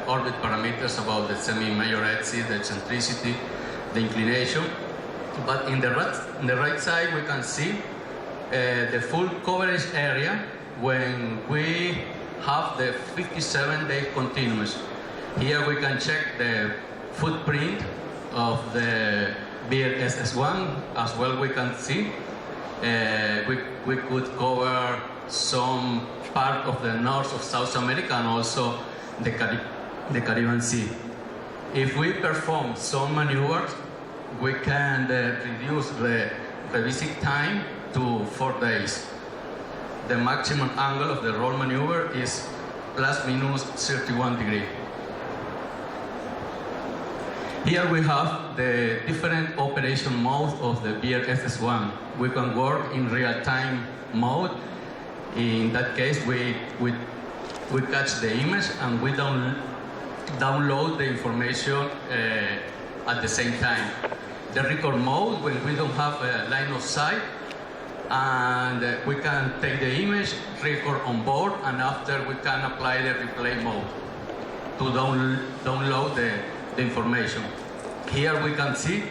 orbit parameters about the semi-major axis, the eccentricity, the inclination. But in the right side, we can see the full coverage area when we have the 57-day continuous. Here we can check the footprint of the BRSS-1. As well, we can see we could cover some part of the north of South America and also the Caribbean Sea. If we perform some maneuvers, we can reduce the revisit time to 4 days. The maximum angle of the roll maneuver is plus minus 31 degrees. Here we have the different operation modes of the BRSS-1. We can work in real-time mode. In that case, we catch the image and we download the information at the same time. The record mode, when we don't have a line of sight, and we can take the image, record on board, and after we can apply the replay mode to download the information. Here we can see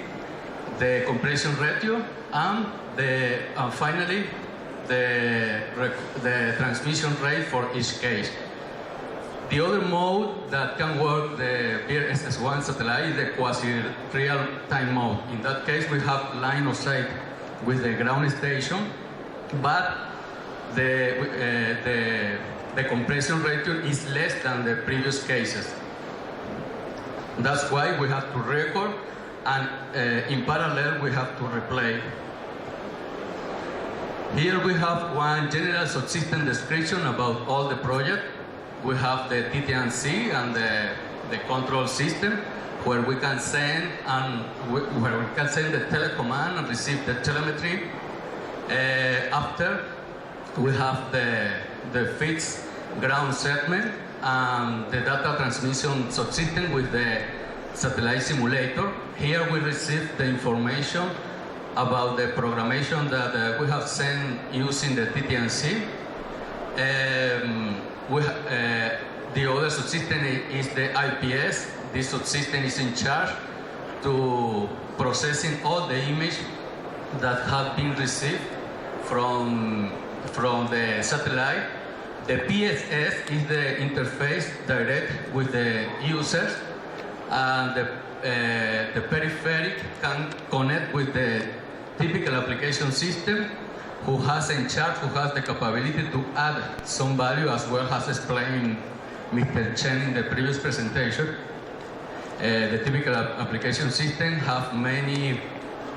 the compression ratio and finally the transmission rate for each case. The other mode that can work the BRSS-1 satellite is the quasi-real-time mode. In that case, we have line of sight with the ground station, but the compression ratio is less than the previous cases. That's why we have to record, and in parallel we have to replay. Here we have one general subsystem description about all the project. We have the TT&C and the control system, where we can send the telecommand and receive the telemetry. After we have the fixed ground segment and the data transmission subsystem with the satellite simulator. Here we receive the information about the programmation that we have sent using the TT&C. The other subsystem is the IPS. This subsystem is in charge to processing all the image that have been received from the satellite. The PSS is the interface direct with the users, and the peripheral can connect with the typical application system, who has the capability to add some value, as well as explained Mr. Chen in the previous presentation. The typical application system have many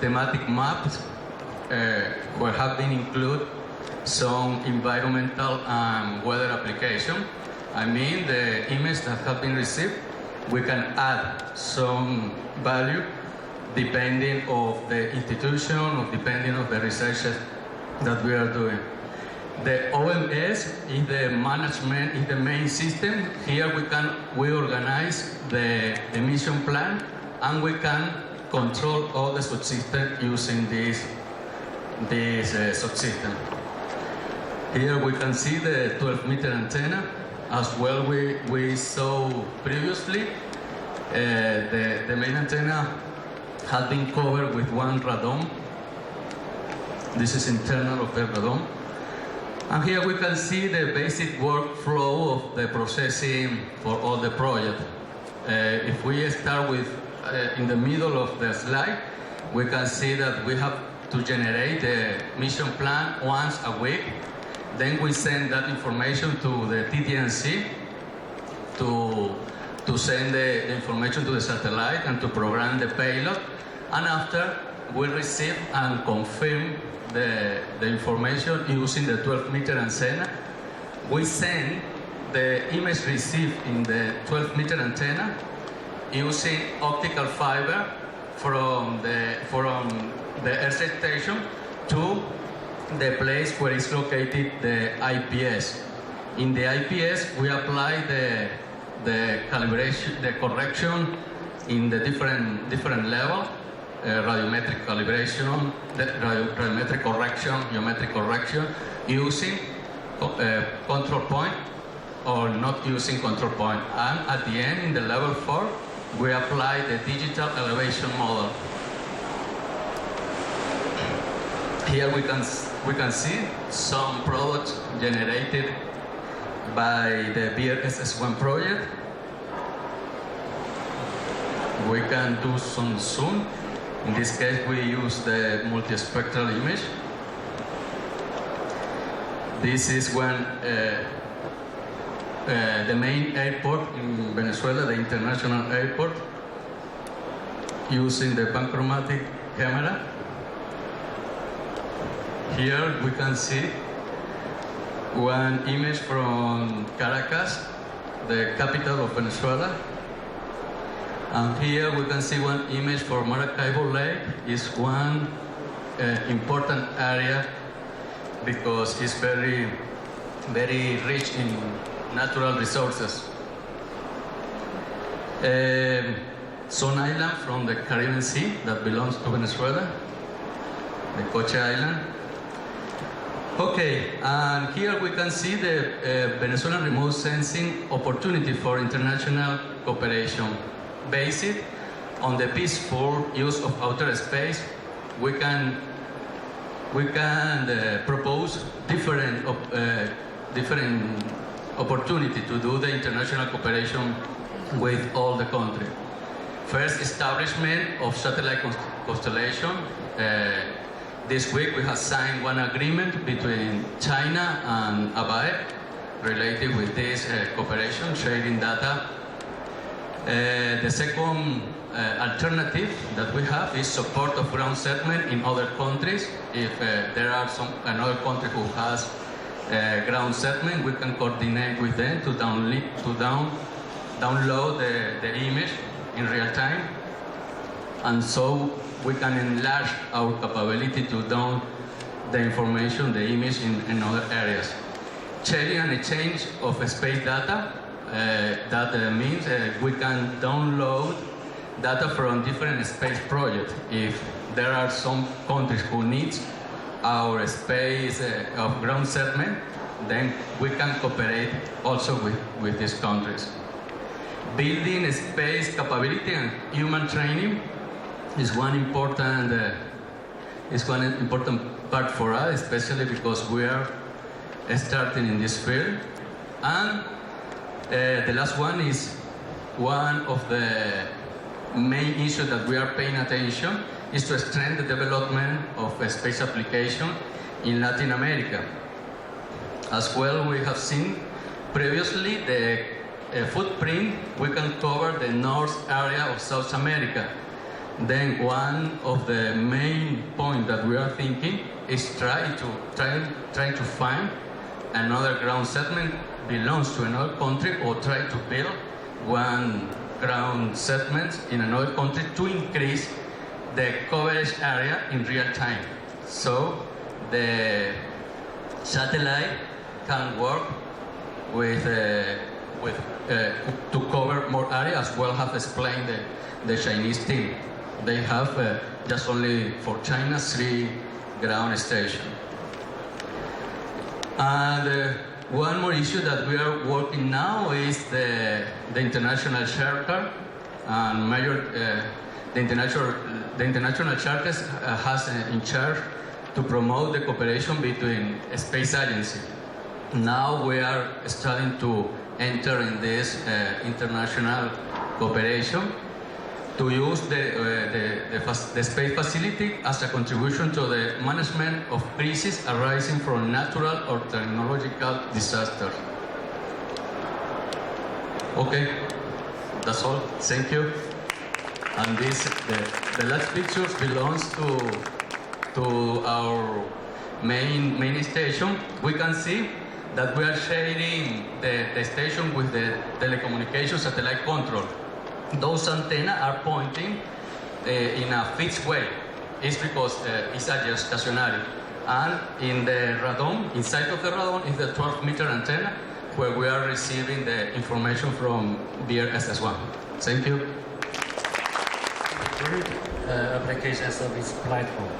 thematic maps where have been included some environmental and weather application. I mean, the image that have been received, we can add some value depending of the institution, or depending of the research that we are doing. The OMS is the management, is the main system. Here we organize the mission plan, and we can control all the subsystems using this subsystem. Here we can see the 12-meter antenna. As well, we saw previously, the main antenna had been covered with one radome. This is internal of the radome. And here we can see the basic workflow of the processing for all the project. If we start with in the middle of the slide, we can see that we have to generate the mission plan once a week. Then we send that information to the TT&C to send the information to the satellite and to program the payload. And after, we receive and confirm the information using the 12-meter antenna. We send the image received in the 12-meter antenna using optical fiber from the Earth station to the place where is located the IPS. In the IPS, we apply the calibration, the correction in the different level, radiometric calibration, radiometric correction, geometric correction, using control point or not using control point. And at the end, in the level 4, we apply the digital elevation model. Here we can see some products generated by the BRSS-1 project. We can do some zoom. In this case, we use the multispectral image. This is when the main airport in Venezuela, the international airport. using the panchromatic camera. Here we can see one image from Caracas, the capital of Venezuela. And here we can see one image for Maracaibo Lake. It's one important area because it's very, very rich in natural resources. Son Island from the Caribbean Sea that belongs to Venezuela, the Coche Island. Okay, and here we can see the Venezuelan remote sensing opportunity for international cooperation. Based on the peaceful use of outer space, we can propose different opportunity to do the international cooperation with all the countries. First, establishment of satellite constellation. This week we have signed one agreement between China and ABAE related with this cooperation, sharing data. The second alternative that we have is support of ground settlement in other countries. If there are another country who has ground settlement, we can coordinate with them to download the image in real time, and so we can enlarge our capability to download the information, the image in other areas. Sharing and exchange of space data, that means we can download data from different space projects. If there are some countries who need our space of ground settlement, then we can cooperate also with these countries. Building space capability and human training is one important part for us, especially because we are starting in this field. And the last one is one of the main issues that we are paying attention is to strengthen the development of a space application in Latin America. As well, we have seen previously the footprint, we can cover the north area of South America. Then one of the main points that we are thinking is trying to find another ground settlement belongs to another country, or try to build one ground settlement in another country to increase the coverage area in real time. So the satellite can work to cover more area, as well have explained the Chinese team. They have just only for China 3 ground stations. And one more issue that we are working now is the international charter, and the international charter has in charge to promote the cooperation between space agencies. Now we are starting to enter in this international cooperation to use the space facility as a contribution to the management of crises arising from natural or technological disasters. Okay, that's all. Thank you. And the last pictures belongs to our main station. We can see that we are sharing the station with the telecommunication satellite control. Those antennas are pointing in a fixed way. It's because it's a stationary. And in the radon, inside of the radon is the 12-meter antenna where we are receiving the information from BRSS1. Thank you. Great application service platform.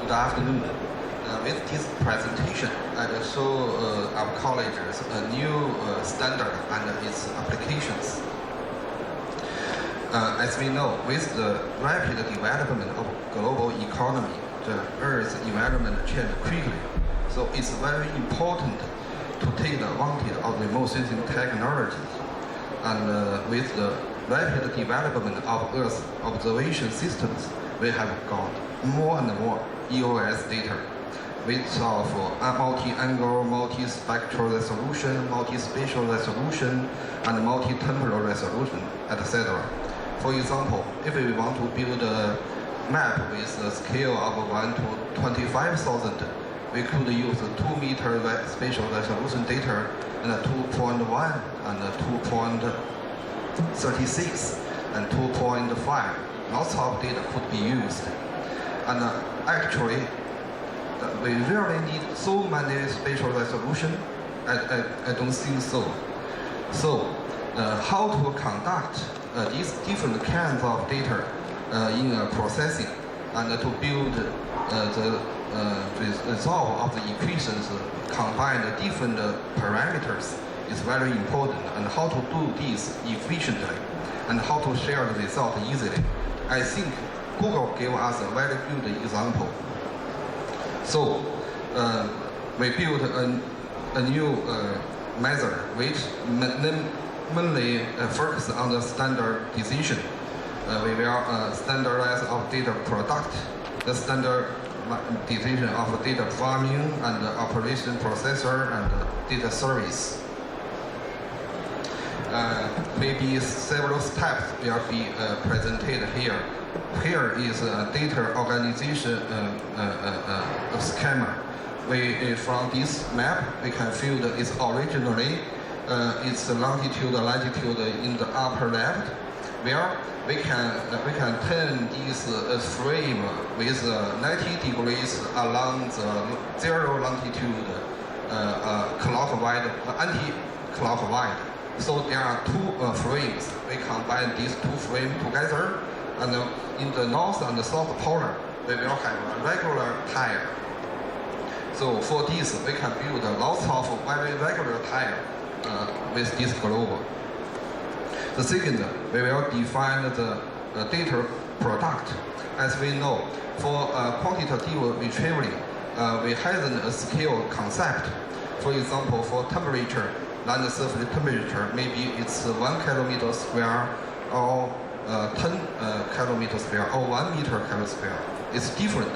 Good afternoon. With this presentation, I show our colleges a new standard and its applications. As we know, with the rapid development of global economy, the Earth's environment change quickly. So it's very important to take advantage of remote sensing technology. And with the rapid development of Earth observation systems, we have got more and more EOS data, which of multi-angle, multi-spectral resolution, multi-spatial resolution, and multi-temporal resolution, etc. For example, if we want to build a map with a scale of 1 to 25,000, we could use 2 meter spatial resolution data and 2.1 and 2.36 and 2.5. Lots of data could be used. And actually, we really need so many spatial resolution? I don't think so. So, how to conduct these different kinds of data in processing and to build the result of the equations combine the different parameters is very important, and how to do this efficiently and how to share the result easily. I think Google gave us a very good example. So we built a new method which mainly focus on the standardization. We will standardize our data product, the standardization of data farming and operation processor and data service. Maybe several steps will be presented here. Here is a data organization schema. From this map, we can feel that it's originally its longitude, latitude in the upper left, where we can turn this frame with 90 degrees along the zero longitude clockwise, anti-clockwise. So there are two frames. We combine these two frames together, and in the north and the south polar, we will have a regular tire. So for this, we can build lots of very regular tire with this globe. The second, we will define the data product. As we know, for quantitative retrieval, we have a scale concept. For example, for temperature, land surface temperature, maybe it's 1 kilometer square or 10 kilometers square or 1 meter square. It's different.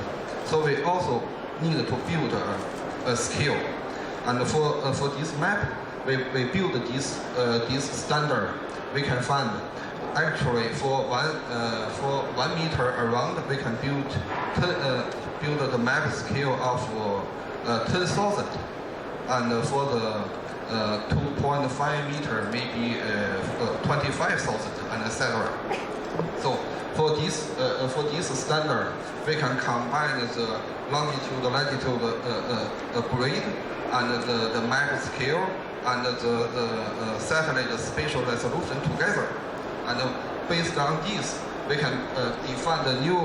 So we also need to build a scale. And for this map, we build this standard. We can find actually for 1 meter around, we can build the map scale of 10,000, and for the 2.5 meter maybe 25,000 and etc. So for this standard, we can combine the longitude, latitude grid and the map scale and the satellite spatial resolution together. And based on this, we can define the new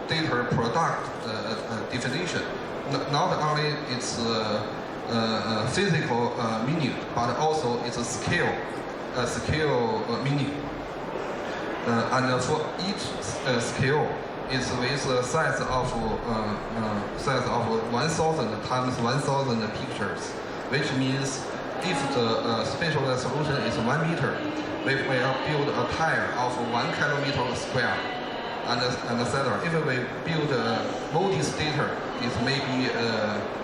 data product definition. Not only its physical meaning, but also its scale meaning. And for each scale is with a size of 1,000 times 1,000 pictures, which means if the spatial resolution is 1 meter, we will build a tile of 1 kilometer square, and etc. If we build Moody's data, it's maybe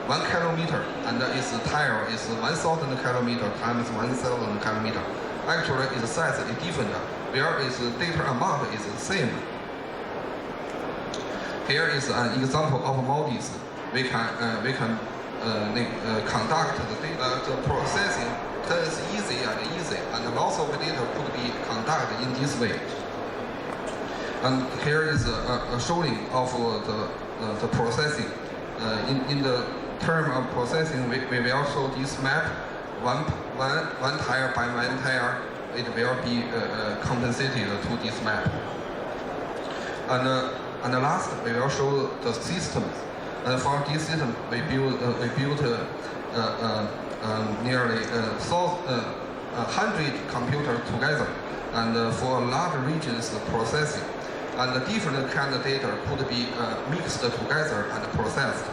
1 kilometer, and its tile is 1,000 kilometer times 1,000 kilometer. Actually, its size is different, whereas the data amount is the same. Here is an example of Moody's. We can conduct the processing is easy, and lots of data could be conducted in this way. And here is a showing of the processing. In the term of processing, we will show this map, one tire by one tire, it will be compensated to this map. And last, we will show the systems. And for this system, we built nearly 100 computers together, and for large regions processing. and the different kind of data could be mixed together and processed.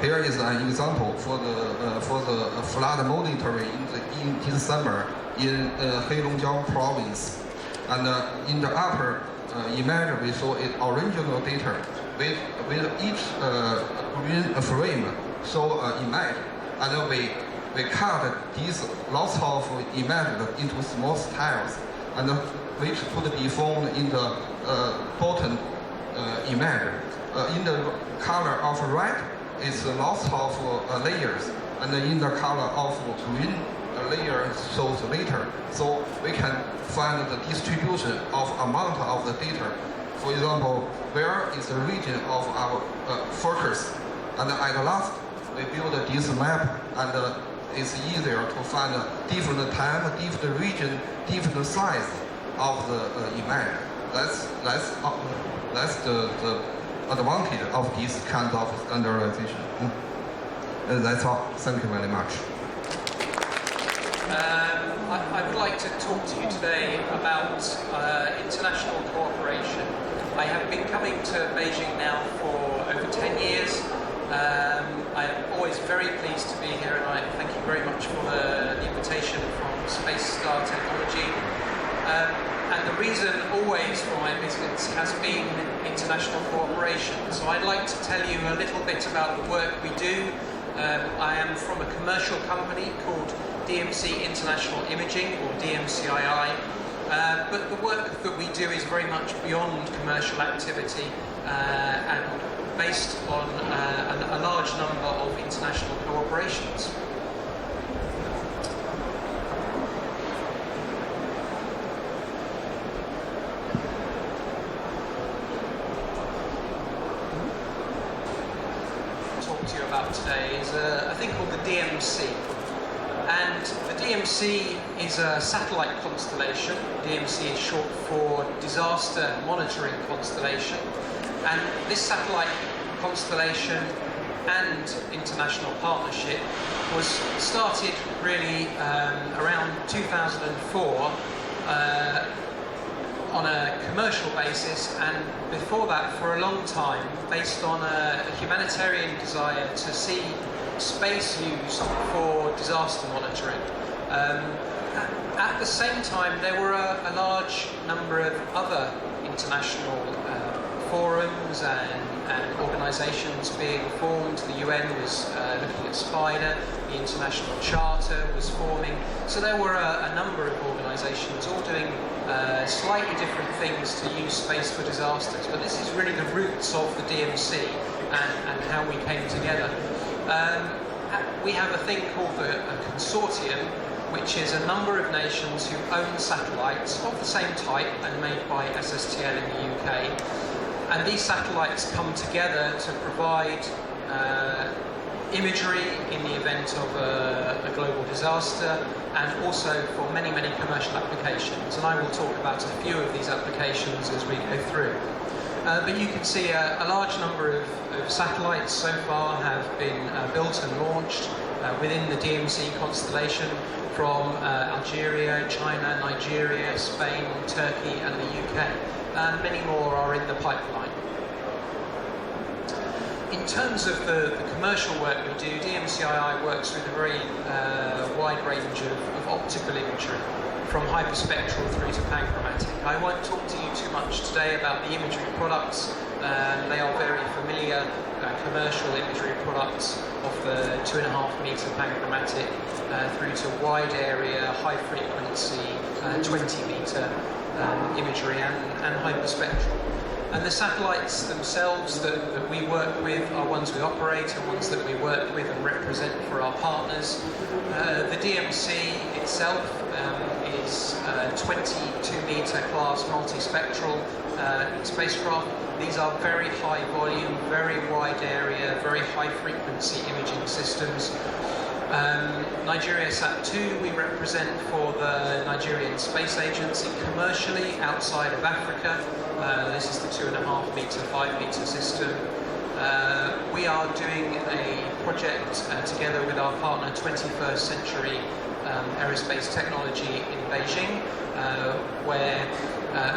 Here is an example for the flood monitoring in December in Heilongjiang province, and in the upper image we saw it original data with each green frame show image, and we cut these lots of images into small tiles, and which could be found in the bottom image. In the color of red, it's lots of layers, and in the color of green, layer shows later. So we can find the distribution of amount of the data. For example, where is the region of our focus? And at last, we build this map, and it's easier to find different time, different region, different size of the image. That's the advantage of this kind of standardization. That's all. Thank you very much. I would like to talk to you today about international cooperation. I have been coming to Beijing now for over 10 years. I am always very pleased to be here, and I thank you very much for the invitation from Space Star Technology. And the reason always for my visits has been international cooperation. So I'd like to tell you a little bit about the work we do. I am from a commercial company called DMC International Imaging, or DMCII, but the work that we do is very much beyond commercial activity and based on a large number of international cooperations. Talk to you about today is a thing called the DMC. And the DMC is a satellite constellation. DMC is short for Disaster Monitoring Constellation. And this satellite constellation and international partnership was started really around 2004 on a commercial basis, and before that for a long time based on a humanitarian desire to see space used for disaster monitoring. At the same time, there were a large number of other international forums and organisations being formed. The UN was looking at SPIDER, the International Charter was forming. So there were a number of organisations all doing slightly different things to use space for disasters. But this is really the roots of the DMC and how we came together. We have a thing called a consortium, which is a number of nations who own satellites of the same type and made by SSTL in the UK. And these satellites come together to provide imagery in the event of a global disaster, and also for many, many commercial applications. And I will talk about a few of these applications as we go through. But you can see a large number of satellites so far have been built and launched within the DMC constellation from Algeria, China, Nigeria, Spain, Turkey and the UK. And many more are in the pipeline. In terms of the commercial work we do, DMCII works with a very wide range of optical imagery, from hyperspectral through to panchromatic. I won't talk to you too much today about the imagery products. They are very familiar commercial imagery products of the 2.5 meter panchromatic through to wide area, high frequency, 20 meter imagery and hyperspectral. And the satellites themselves that we work with are ones we operate and ones that we work with and represent for our partners. The DMC itself is a 22 meter class multispectral spacecraft. These are very high volume, very wide area, very high frequency imaging systems. Nigeria Sat2 we represent for the Nigerian Space Agency commercially outside of Africa. This is the 2.5 meter, 5 meter system. We are doing a project together with our partner 21st Century Aerospace Technology in Beijing, where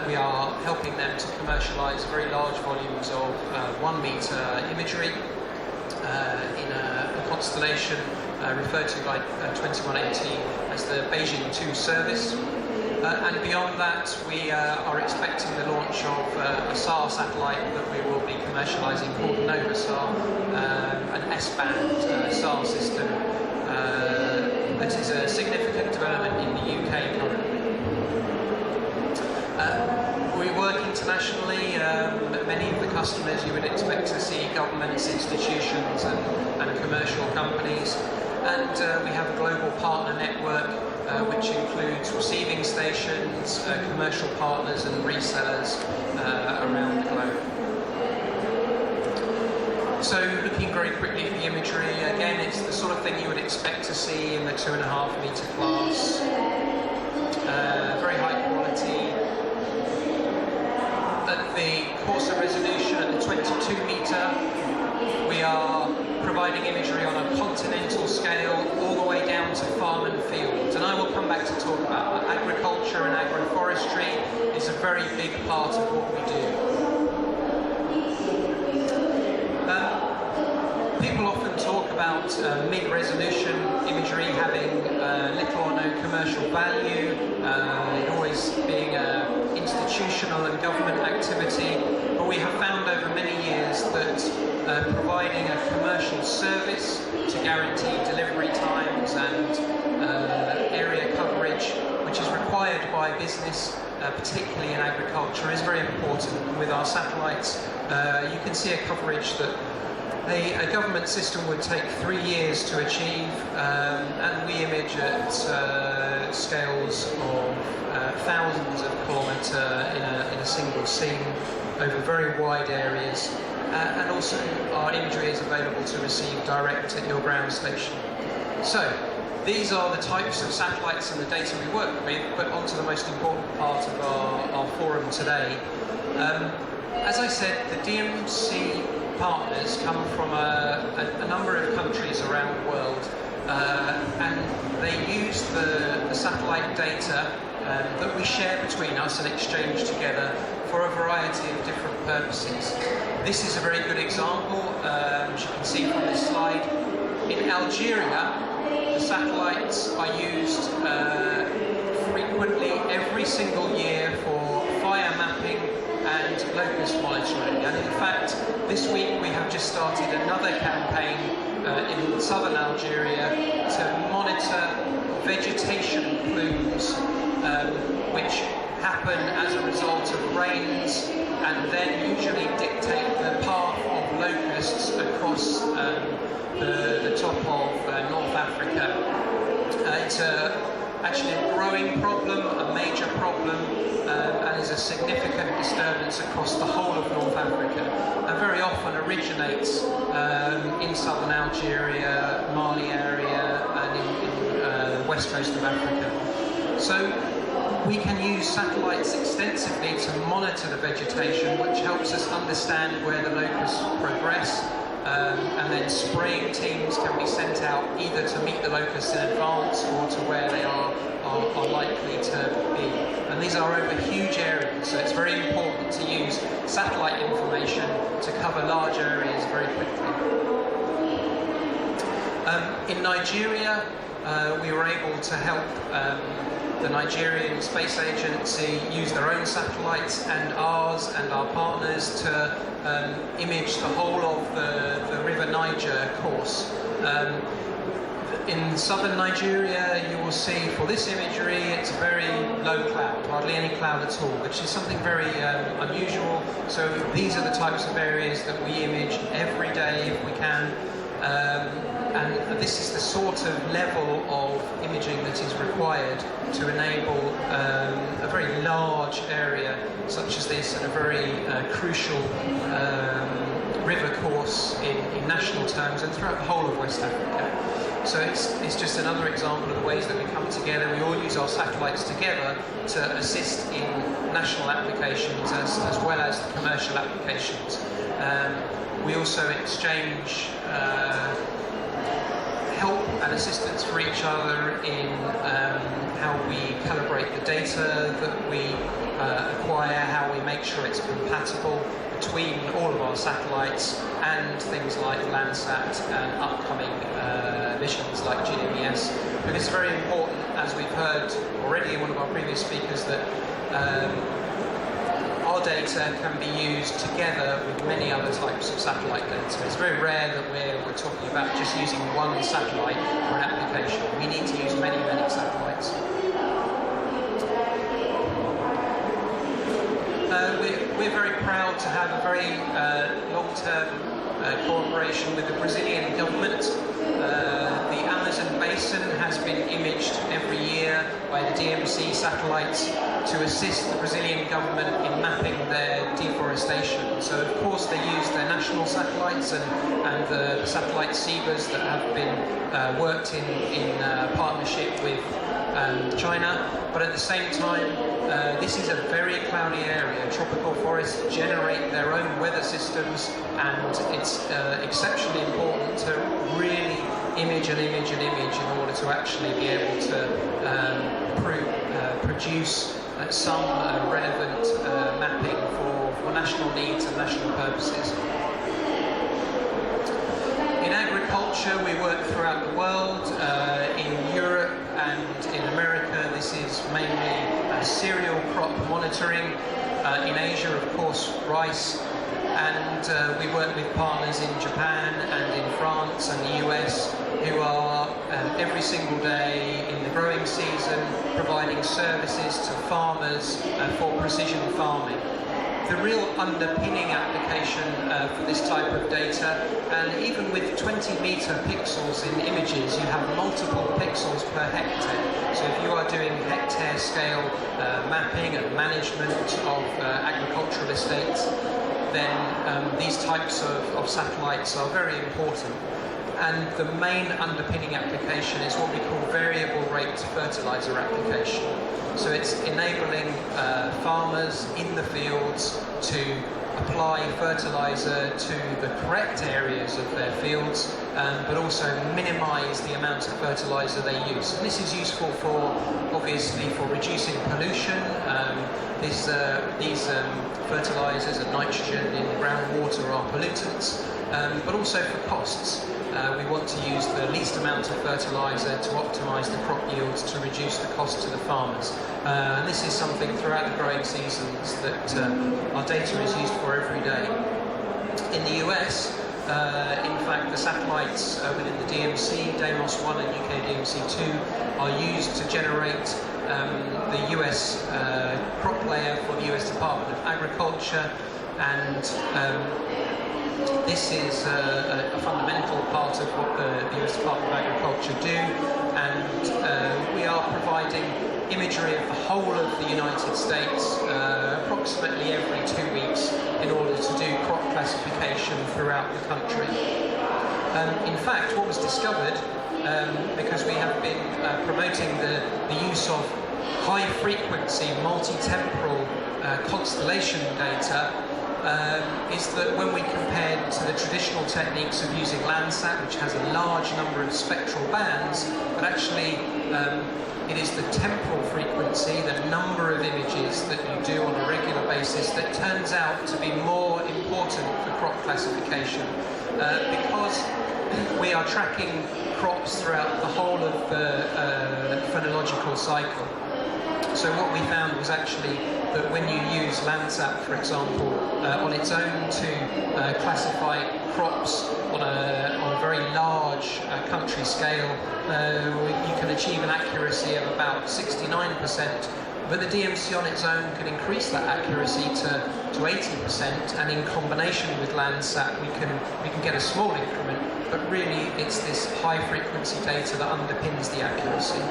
we are helping them to commercialize very large volumes of 1 meter imagery in a constellation referred to by 2118 as the Beijing 2 service. And beyond that, we are expecting the launch of a SAR satellite that we will be commercializing called NovaSAR, an S-band SAR system that is a significant development in the UK currently. We work internationally. Many of the customers you would expect to see governments, institutions and commercial companies. And we have a global partner network which includes receiving stations, commercial partners and resellers around the globe. So looking very quickly at the imagery, again it's the sort of thing you would expect to see in the 2.5 meter class. Very high quality. At the coarser resolution at the 22 meter, we are providing imagery on a continental scale all the way down to farm and fields. And I will come back to talk about that. Agriculture and agroforestry is a very big part of what we do. People often talk about mid-resolution imagery having little or no commercial value, it always being institutional and government activity, but we have found over many years that providing a commercial service to guarantee delivery times and area coverage, which is required by business, particularly in agriculture, is very important. And with our satellites, you can see a coverage that a government system would take 3 years to achieve, and we image at scales of thousands of kilometres in a single scene over very wide areas, and also our imagery is available to receive direct at your ground station. So these are the types of satellites and the data we work with, but onto the most important part of our forum today. As I said, the DMC partners come from a number of countries around the world, and they use the satellite data that we share between us and exchange together for a variety of different purposes. This is a very good example, as you can see from this slide. In Algeria, the satellites are used frequently every single year for fire mapping and locust monitoring. And in fact, this week we have just started another campaign in southern Algeria to monitor vegetation plumes which happen as a result of rains and then usually dictate the path of locusts across the top of North Africa. It's actually a growing problem, a major problem, and is a significant disturbance across the whole of North Africa, and very often originates in southern Algeria, Mali area, and in the west coast of Africa. So we can use satellites extensively to monitor the vegetation, which helps us understand where the locusts progress, and then spraying teams can be sent out either to meet the locusts in advance or to where they are likely to be. And these are over huge areas, so it's very important to use satellite information to cover large areas very quickly. In Nigeria, we were able to help the Nigerian Space Agency use their own satellites and ours and our partners to image the whole of the River Niger course. In southern Nigeria, you will see for this imagery, it's very low cloud, hardly any cloud at all, which is something very unusual. So these are the types of areas that we image every day if we can. And this is the sort of level of imaging that is required to enable a very large area such as this and a very crucial river course in national terms and throughout the whole of West Africa. So it's just another example of the ways that we come together. We all use our satellites together to assist in national applications as well as the commercial applications. We also exchange help and assistance for each other in how we calibrate the data that we acquire, how we make sure it's compatible between all of our satellites and things like Landsat and upcoming missions like GNF. But it's very important, as we've heard already in one of our previous speakers, that our data can be used together with many other types of satellite data. It's very rare that we're talking about just using one satellite for an application. We need to use many, many satellites. We're very proud to have a very long-term cooperation with the Brazilian government. The Amazon basin has been imaged every year by the DMC satellites to assist the Brazilian government in mapping their deforestation. So of course they use their national satellites and the satellite CBAs that have been worked in partnership with China, but at the same time this is a very cloudy area. Tropical forests generate their own weather systems, and it's exceptionally important to really image and image and image in order to actually be able to produce some relevant mapping for national needs and national purposes. In agriculture, we work throughout the world. In Europe and in America, this is mainly cereal crop monitoring. In Asia, of course, rice. And we work with partners in Japan and in France and the US who are every single day in the growing season providing services to farmers for precision farming. The real underpinning application for this type of data, and even with 20-meter pixels in images, you have multiple pixels per hectare. So if you are doing hectare scale mapping and management of agricultural estates, then these types of satellites are very important. And the main underpinning application is what we call variable rate fertilizer application. So it's enabling farmers in the fields to apply fertilizer to the correct areas of their fields, but also minimize the amount of fertilizer they use. And this is useful for, obviously, for reducing pollution. These fertilizers and nitrogen in groundwater are pollutants, but also for costs. We want to use the least amount of fertilizer to optimize the crop yields to reduce the cost to the farmers. And this is something throughout the growing seasons that our data is used for every day. In the US, in fact, the satellites within the DMC, DEIMOS-1 and UK DMC-2, are used to generate the US crop layer for the US Department of Agriculture, and this is a fundamental part of what the US Department of Agriculture do, and we are providing imagery of the whole of the United States approximately every 2 weeks in order to do crop classification throughout the country. In fact, what was discovered, because we have been promoting the use of high-frequency, multi-temporal constellation data, is that when we compared to the traditional techniques of using Landsat, which has a large number of spectral bands, but actually it is the temporal frequency, the number of images that you do on a regular basis, that turns out to be more important for crop classification, because we are tracking crops throughout the whole of the phenological cycle. So what we found was actually that when you use Landsat, for example, on its own to classify crops on a very large country scale, you can achieve an accuracy of about 69%, but the DMC on its own can increase that accuracy to 80%, and in combination with Landsat we can get a small increment, but really it's this high frequency data that underpins the accuracy.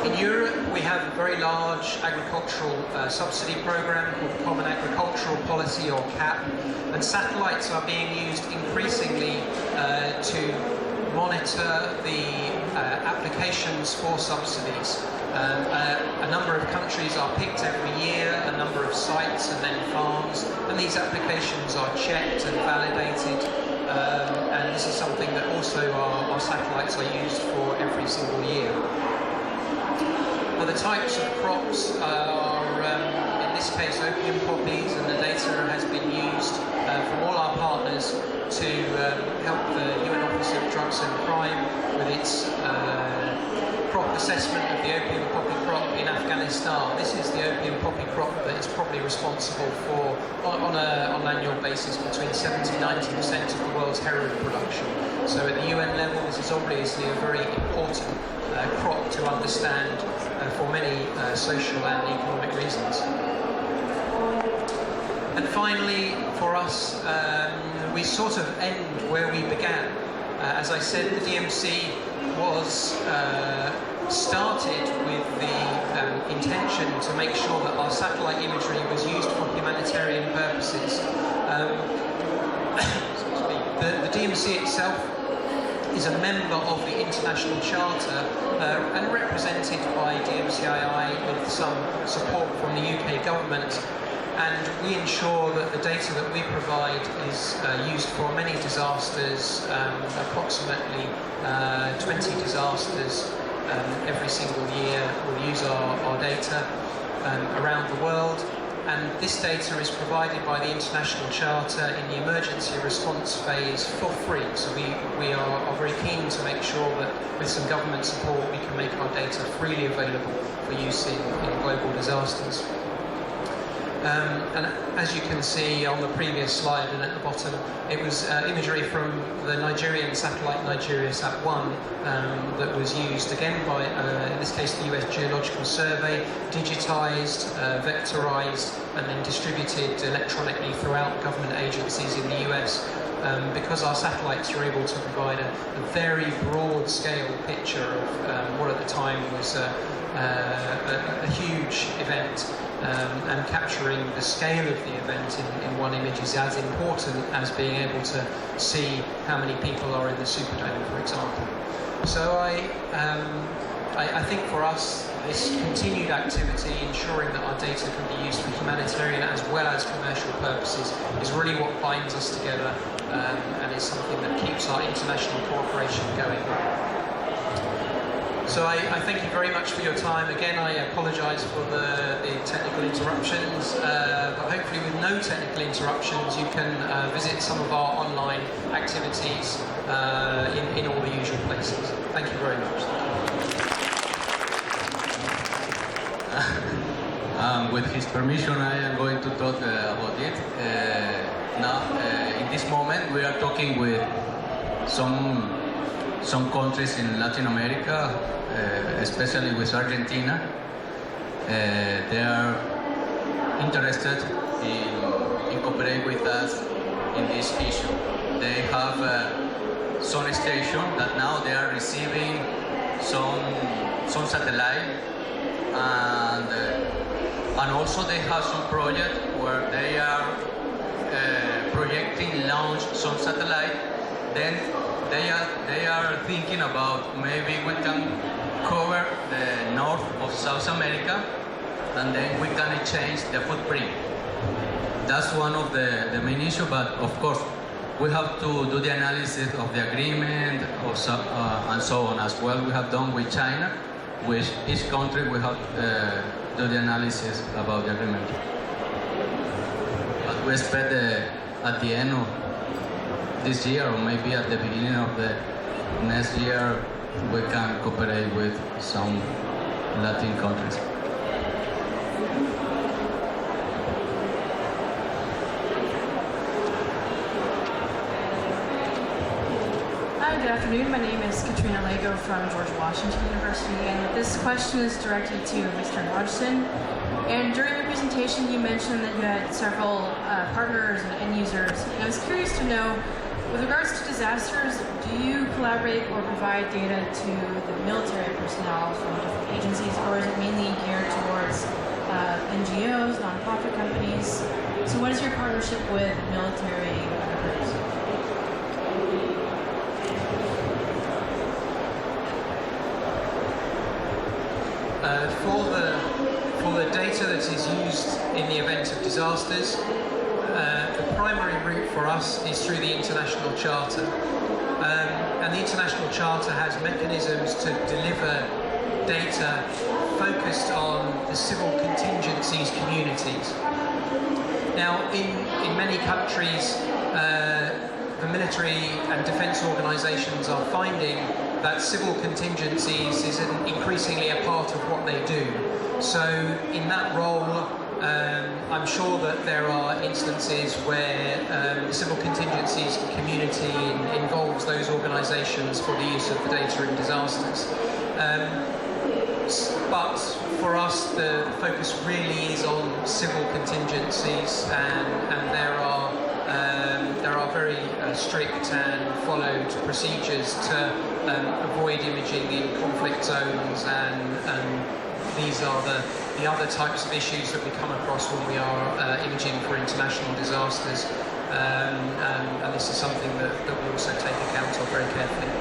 In Europe, we have a very large agricultural subsidy program called the Common Agricultural Policy, or CAP, and satellites are being used increasingly to monitor the applications for subsidies. A number of countries are picked every year, a number of sites and then farms, and these applications are checked and validated and this is something that also our satellites are used for every single year. Now, the types of crops are, in this case, opium poppies, and the data has been used from all our partners to help the UN Office of Drugs and Crime with its crop assessment of the opium poppy crop in Afghanistan. This is the opium poppy crop that is probably responsible for, on an annual basis, between 70–90% of the world's heroin production. So at the UN level, this is obviously a very important crop to understand for many social and economic reasons. And finally, for us, we sort of end where we began. As I said, the DMC was started with the intention to make sure that our satellite imagery was used for humanitarian purposes. The DMC itself is a member of the International Charter and represented by DMCII with some support from the UK government. And we ensure that the data that we provide is used for many disasters, approximately 20 disasters every single year. We'll use our data around the world. And this data is provided by the International Charter in the emergency response phase for free. So we are very keen to make sure that with some government support we can make our data freely available for use in global disasters. And as you can see on the previous slide and at the bottom, it was imagery from the Nigerian satellite NigeriaSat-1 that was used again by, in this case, the US Geological Survey, digitized, vectorized, and then distributed electronically throughout government agencies in the US. Because our satellites are able to provide a very broad scale picture of what at the time was a huge event, and capturing the scale of the event in one image is as important as being able to see how many people are in the Superdome, for example. So I think for us, this continued activity, ensuring that our data can be used for humanitarian as well as commercial purposes, is really what binds us together, and is something that keeps our international cooperation going. So I thank you very much for your time. Again, I apologise for the technical interruptions, but hopefully with no technical interruptions you can visit some of our online activities in all the usual places. Thank you very much. With his permission, I am going to talk about it. Now, in this moment, we are talking with some countries in Latin America, especially with Argentina. They are interested in cooperating with us in this issue. They have some station that now they are receiving some satellite, and also they have some project where they are projecting launch some satellite. Then they are thinking about maybe we can cover the north of South America, and then we can change the footprint. That's one of the main issue, but of course we have to do the analysis of the agreement and so on as well. We have done with China, with each country we have do the analysis about the agreement. But we expect at the end of this year, or maybe at the beginning of the next year, we can cooperate with some Latin countries. Hi, good afternoon. My name is Katrina Lego from George Washington University, and this question is directed to Mr. Hodgson. And during your presentation, you mentioned that you had several partners and end users. And I was curious to know, with regards to disasters, do you collaborate or provide data to the military personnel from different agencies, or is it mainly geared towards NGOs, nonprofit companies? So what is your partnership with military groups? For the data that is used in the event of disasters, the primary route for us is through the International Charter. And the International Charter has mechanisms to deliver data focused on the civil contingencies communities. Now, in many countries, the military and defence organisations are finding that civil contingencies is increasingly a part of what they do. So in that role, I'm sure that there are instances where the civil contingencies community involves those organisations for the use of the data in disasters. But for us, the focus really is on civil contingencies, and there are very strict and followed procedures to avoid imaging in conflict zones, and these are the other types of issues that we come across when we are imaging for international disasters, and this is something that we also take account of very carefully.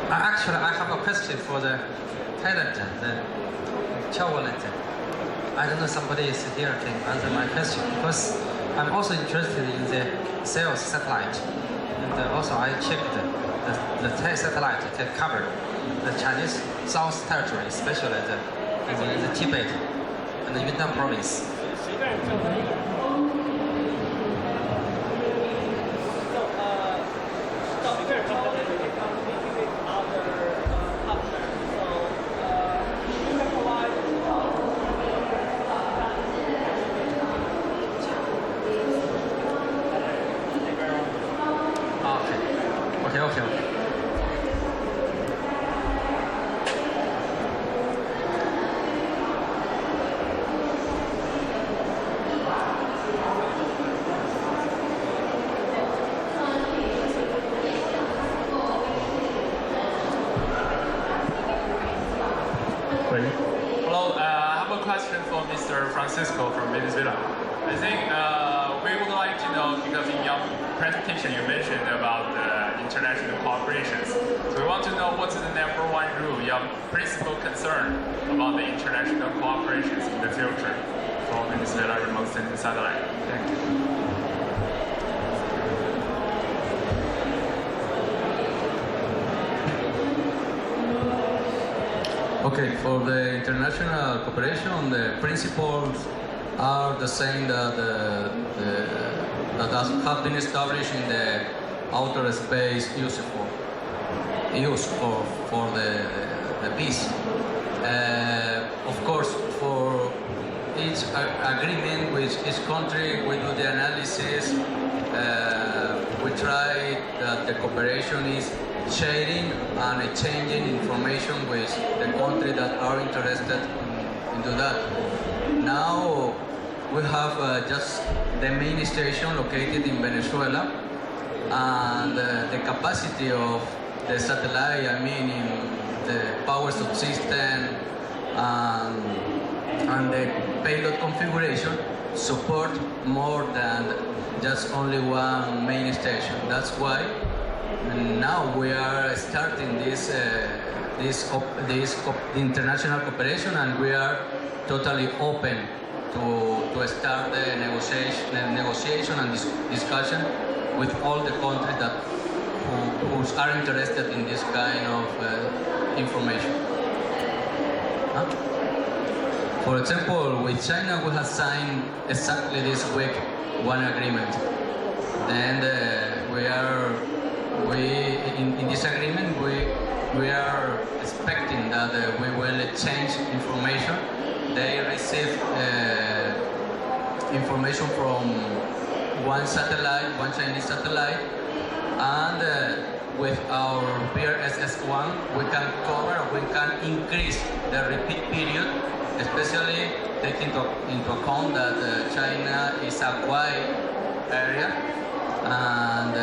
Actually, I have a question for the Thailand, the Chawaland. I don't know somebody is here can answer my question, because I'm also interested in the sales satellite. And also I checked the Thai satellite can cover the Chinese South Territory, especially the Tibet and the Yunnan province. Okay. Hello, I have a question for Mr. Francisco from Venezuela. I think we would like to know, because in your presentation you mentioned about international cooperations. So we want to know what's the number one rule, your principal concern about the international cooperations in the future for Venezuela remote sensing satellite. Thank you. Okay, for the international cooperation, the principles are the same that have been established in the outer space use for the peace. Of course, for each agreement with each country, we do the analysis. We try that the cooperation is sharing and exchanging information with the country that are interested in do that. Now we have just the main station located in Venezuela, and the capacity of the satellite, I mean in the power subsystem and the payload configuration, support more than just only one main station. That's why now we are starting this international cooperation, and we are totally open to start the negotiation and discussion with all the countries that who are interested in this kind of information. For example, with China, we have signed exactly this week one agreement. Then in this agreement we are expecting that we will exchange information. They receive information from one Chinese satellite, and with our BRSS-1 we can cover, we can increase the repeat period, especially taking into account that China is a wide area, and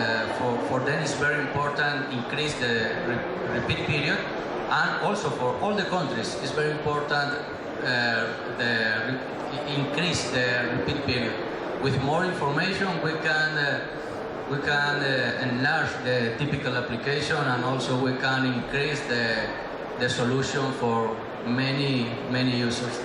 for them it's very important increase the repeat period, and also for all the countries it's very important increase the repeat period. With more information, we can enlarge the typical application, and also we can increase the solution for many users.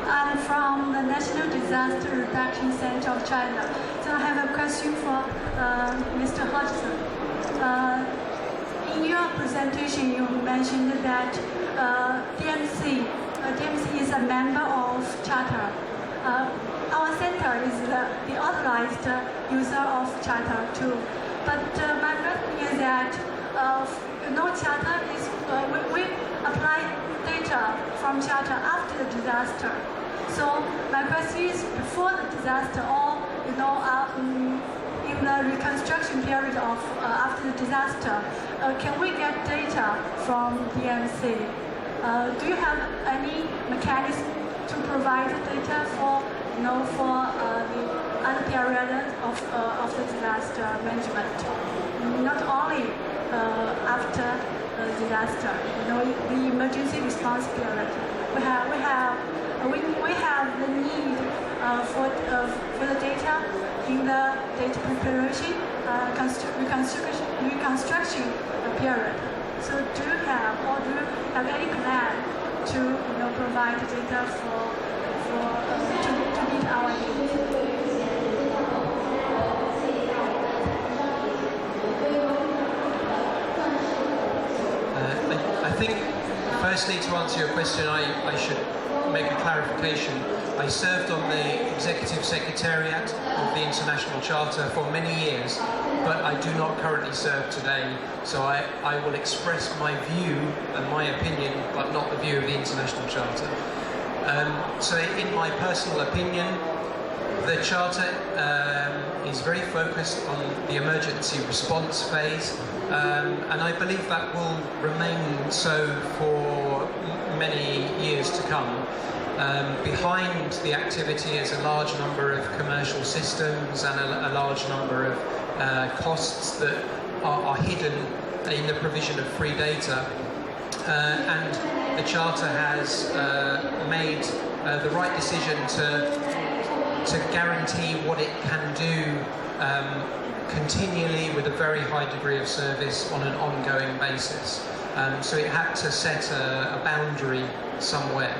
I'm from the National Disaster Reduction Center of China. So I have a question for Mr. Hodgson. In your presentation, you mentioned that DMC is a member of Charter. Our center is the authorized user of Charter too. But my question is that Charter is we apply data from Charter after the disaster. So my question is, before the disaster or in the reconstruction period of after the disaster, can we get data from DMC? Do you have any mechanism to provide data for the other period of the disaster management, not only after the disaster? The emergency response period. We have the need for the data in the data preparation, reconstruction period. So do you have any plan to provide data to meet our needs? I think, firstly, to answer your question, I should make a clarification. I served on the Executive Secretariat of the International Charter for many years, but I do not currently serve today. So I will express my view and my opinion, but not the view of the International Charter. So in my personal opinion, the Charter is very focused on the emergency response phase, and I believe that will remain so for many years to come. Behind the activity is a large number of commercial systems and a large number of costs that are hidden in the provision of free data. And the Charter has made the right decision to guarantee what it can do continually with a very high degree of service on an ongoing basis. So it had to set a boundary somewhere.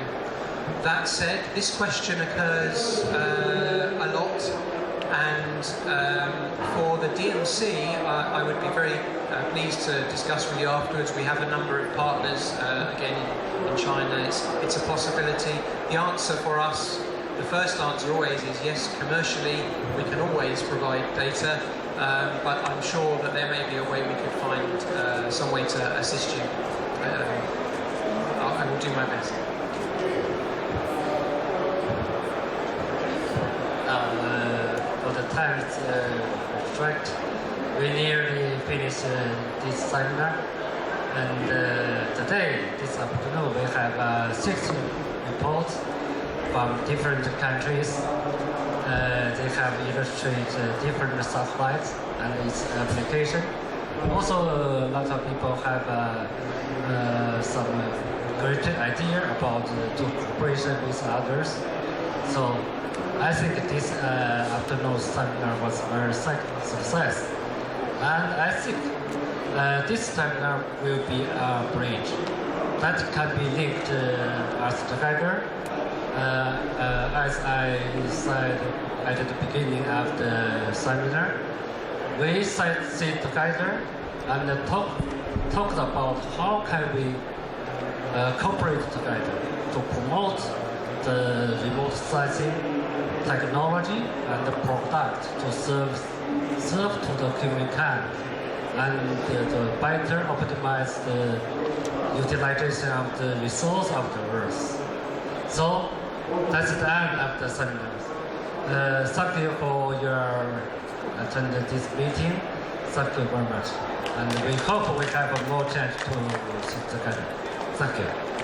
That said, this question occurs a lot, and for the DMC, I would be very pleased to discuss with you afterwards. We have a number of partners, again, in China. It's a possibility. The answer for us, the first answer always is yes, commercially, we can always provide data, but I'm sure that there may be a way we could find some way to assist you. I will do my best. For the time restrict, we nearly finished this seminar, and today, this afternoon, we have 6 reports from different countries. They have illustrated different satellites and its application. Also, a lot of people have some great idea about the cooperation with others. So I think this afternoon's seminar was a very success. And I think this seminar will be a bridge that can be linked us together. As I said at the beginning of the seminar, we sit together and talked about how can we cooperate together to promote the remote sensing technology and the product to serve to the humankind, and to better optimize the utilization of the resource of the Earth. So that's the end of the seminar. Thank you for your attending this meeting. Thank you very much. And we hope we have more chance to sit together. Thank you.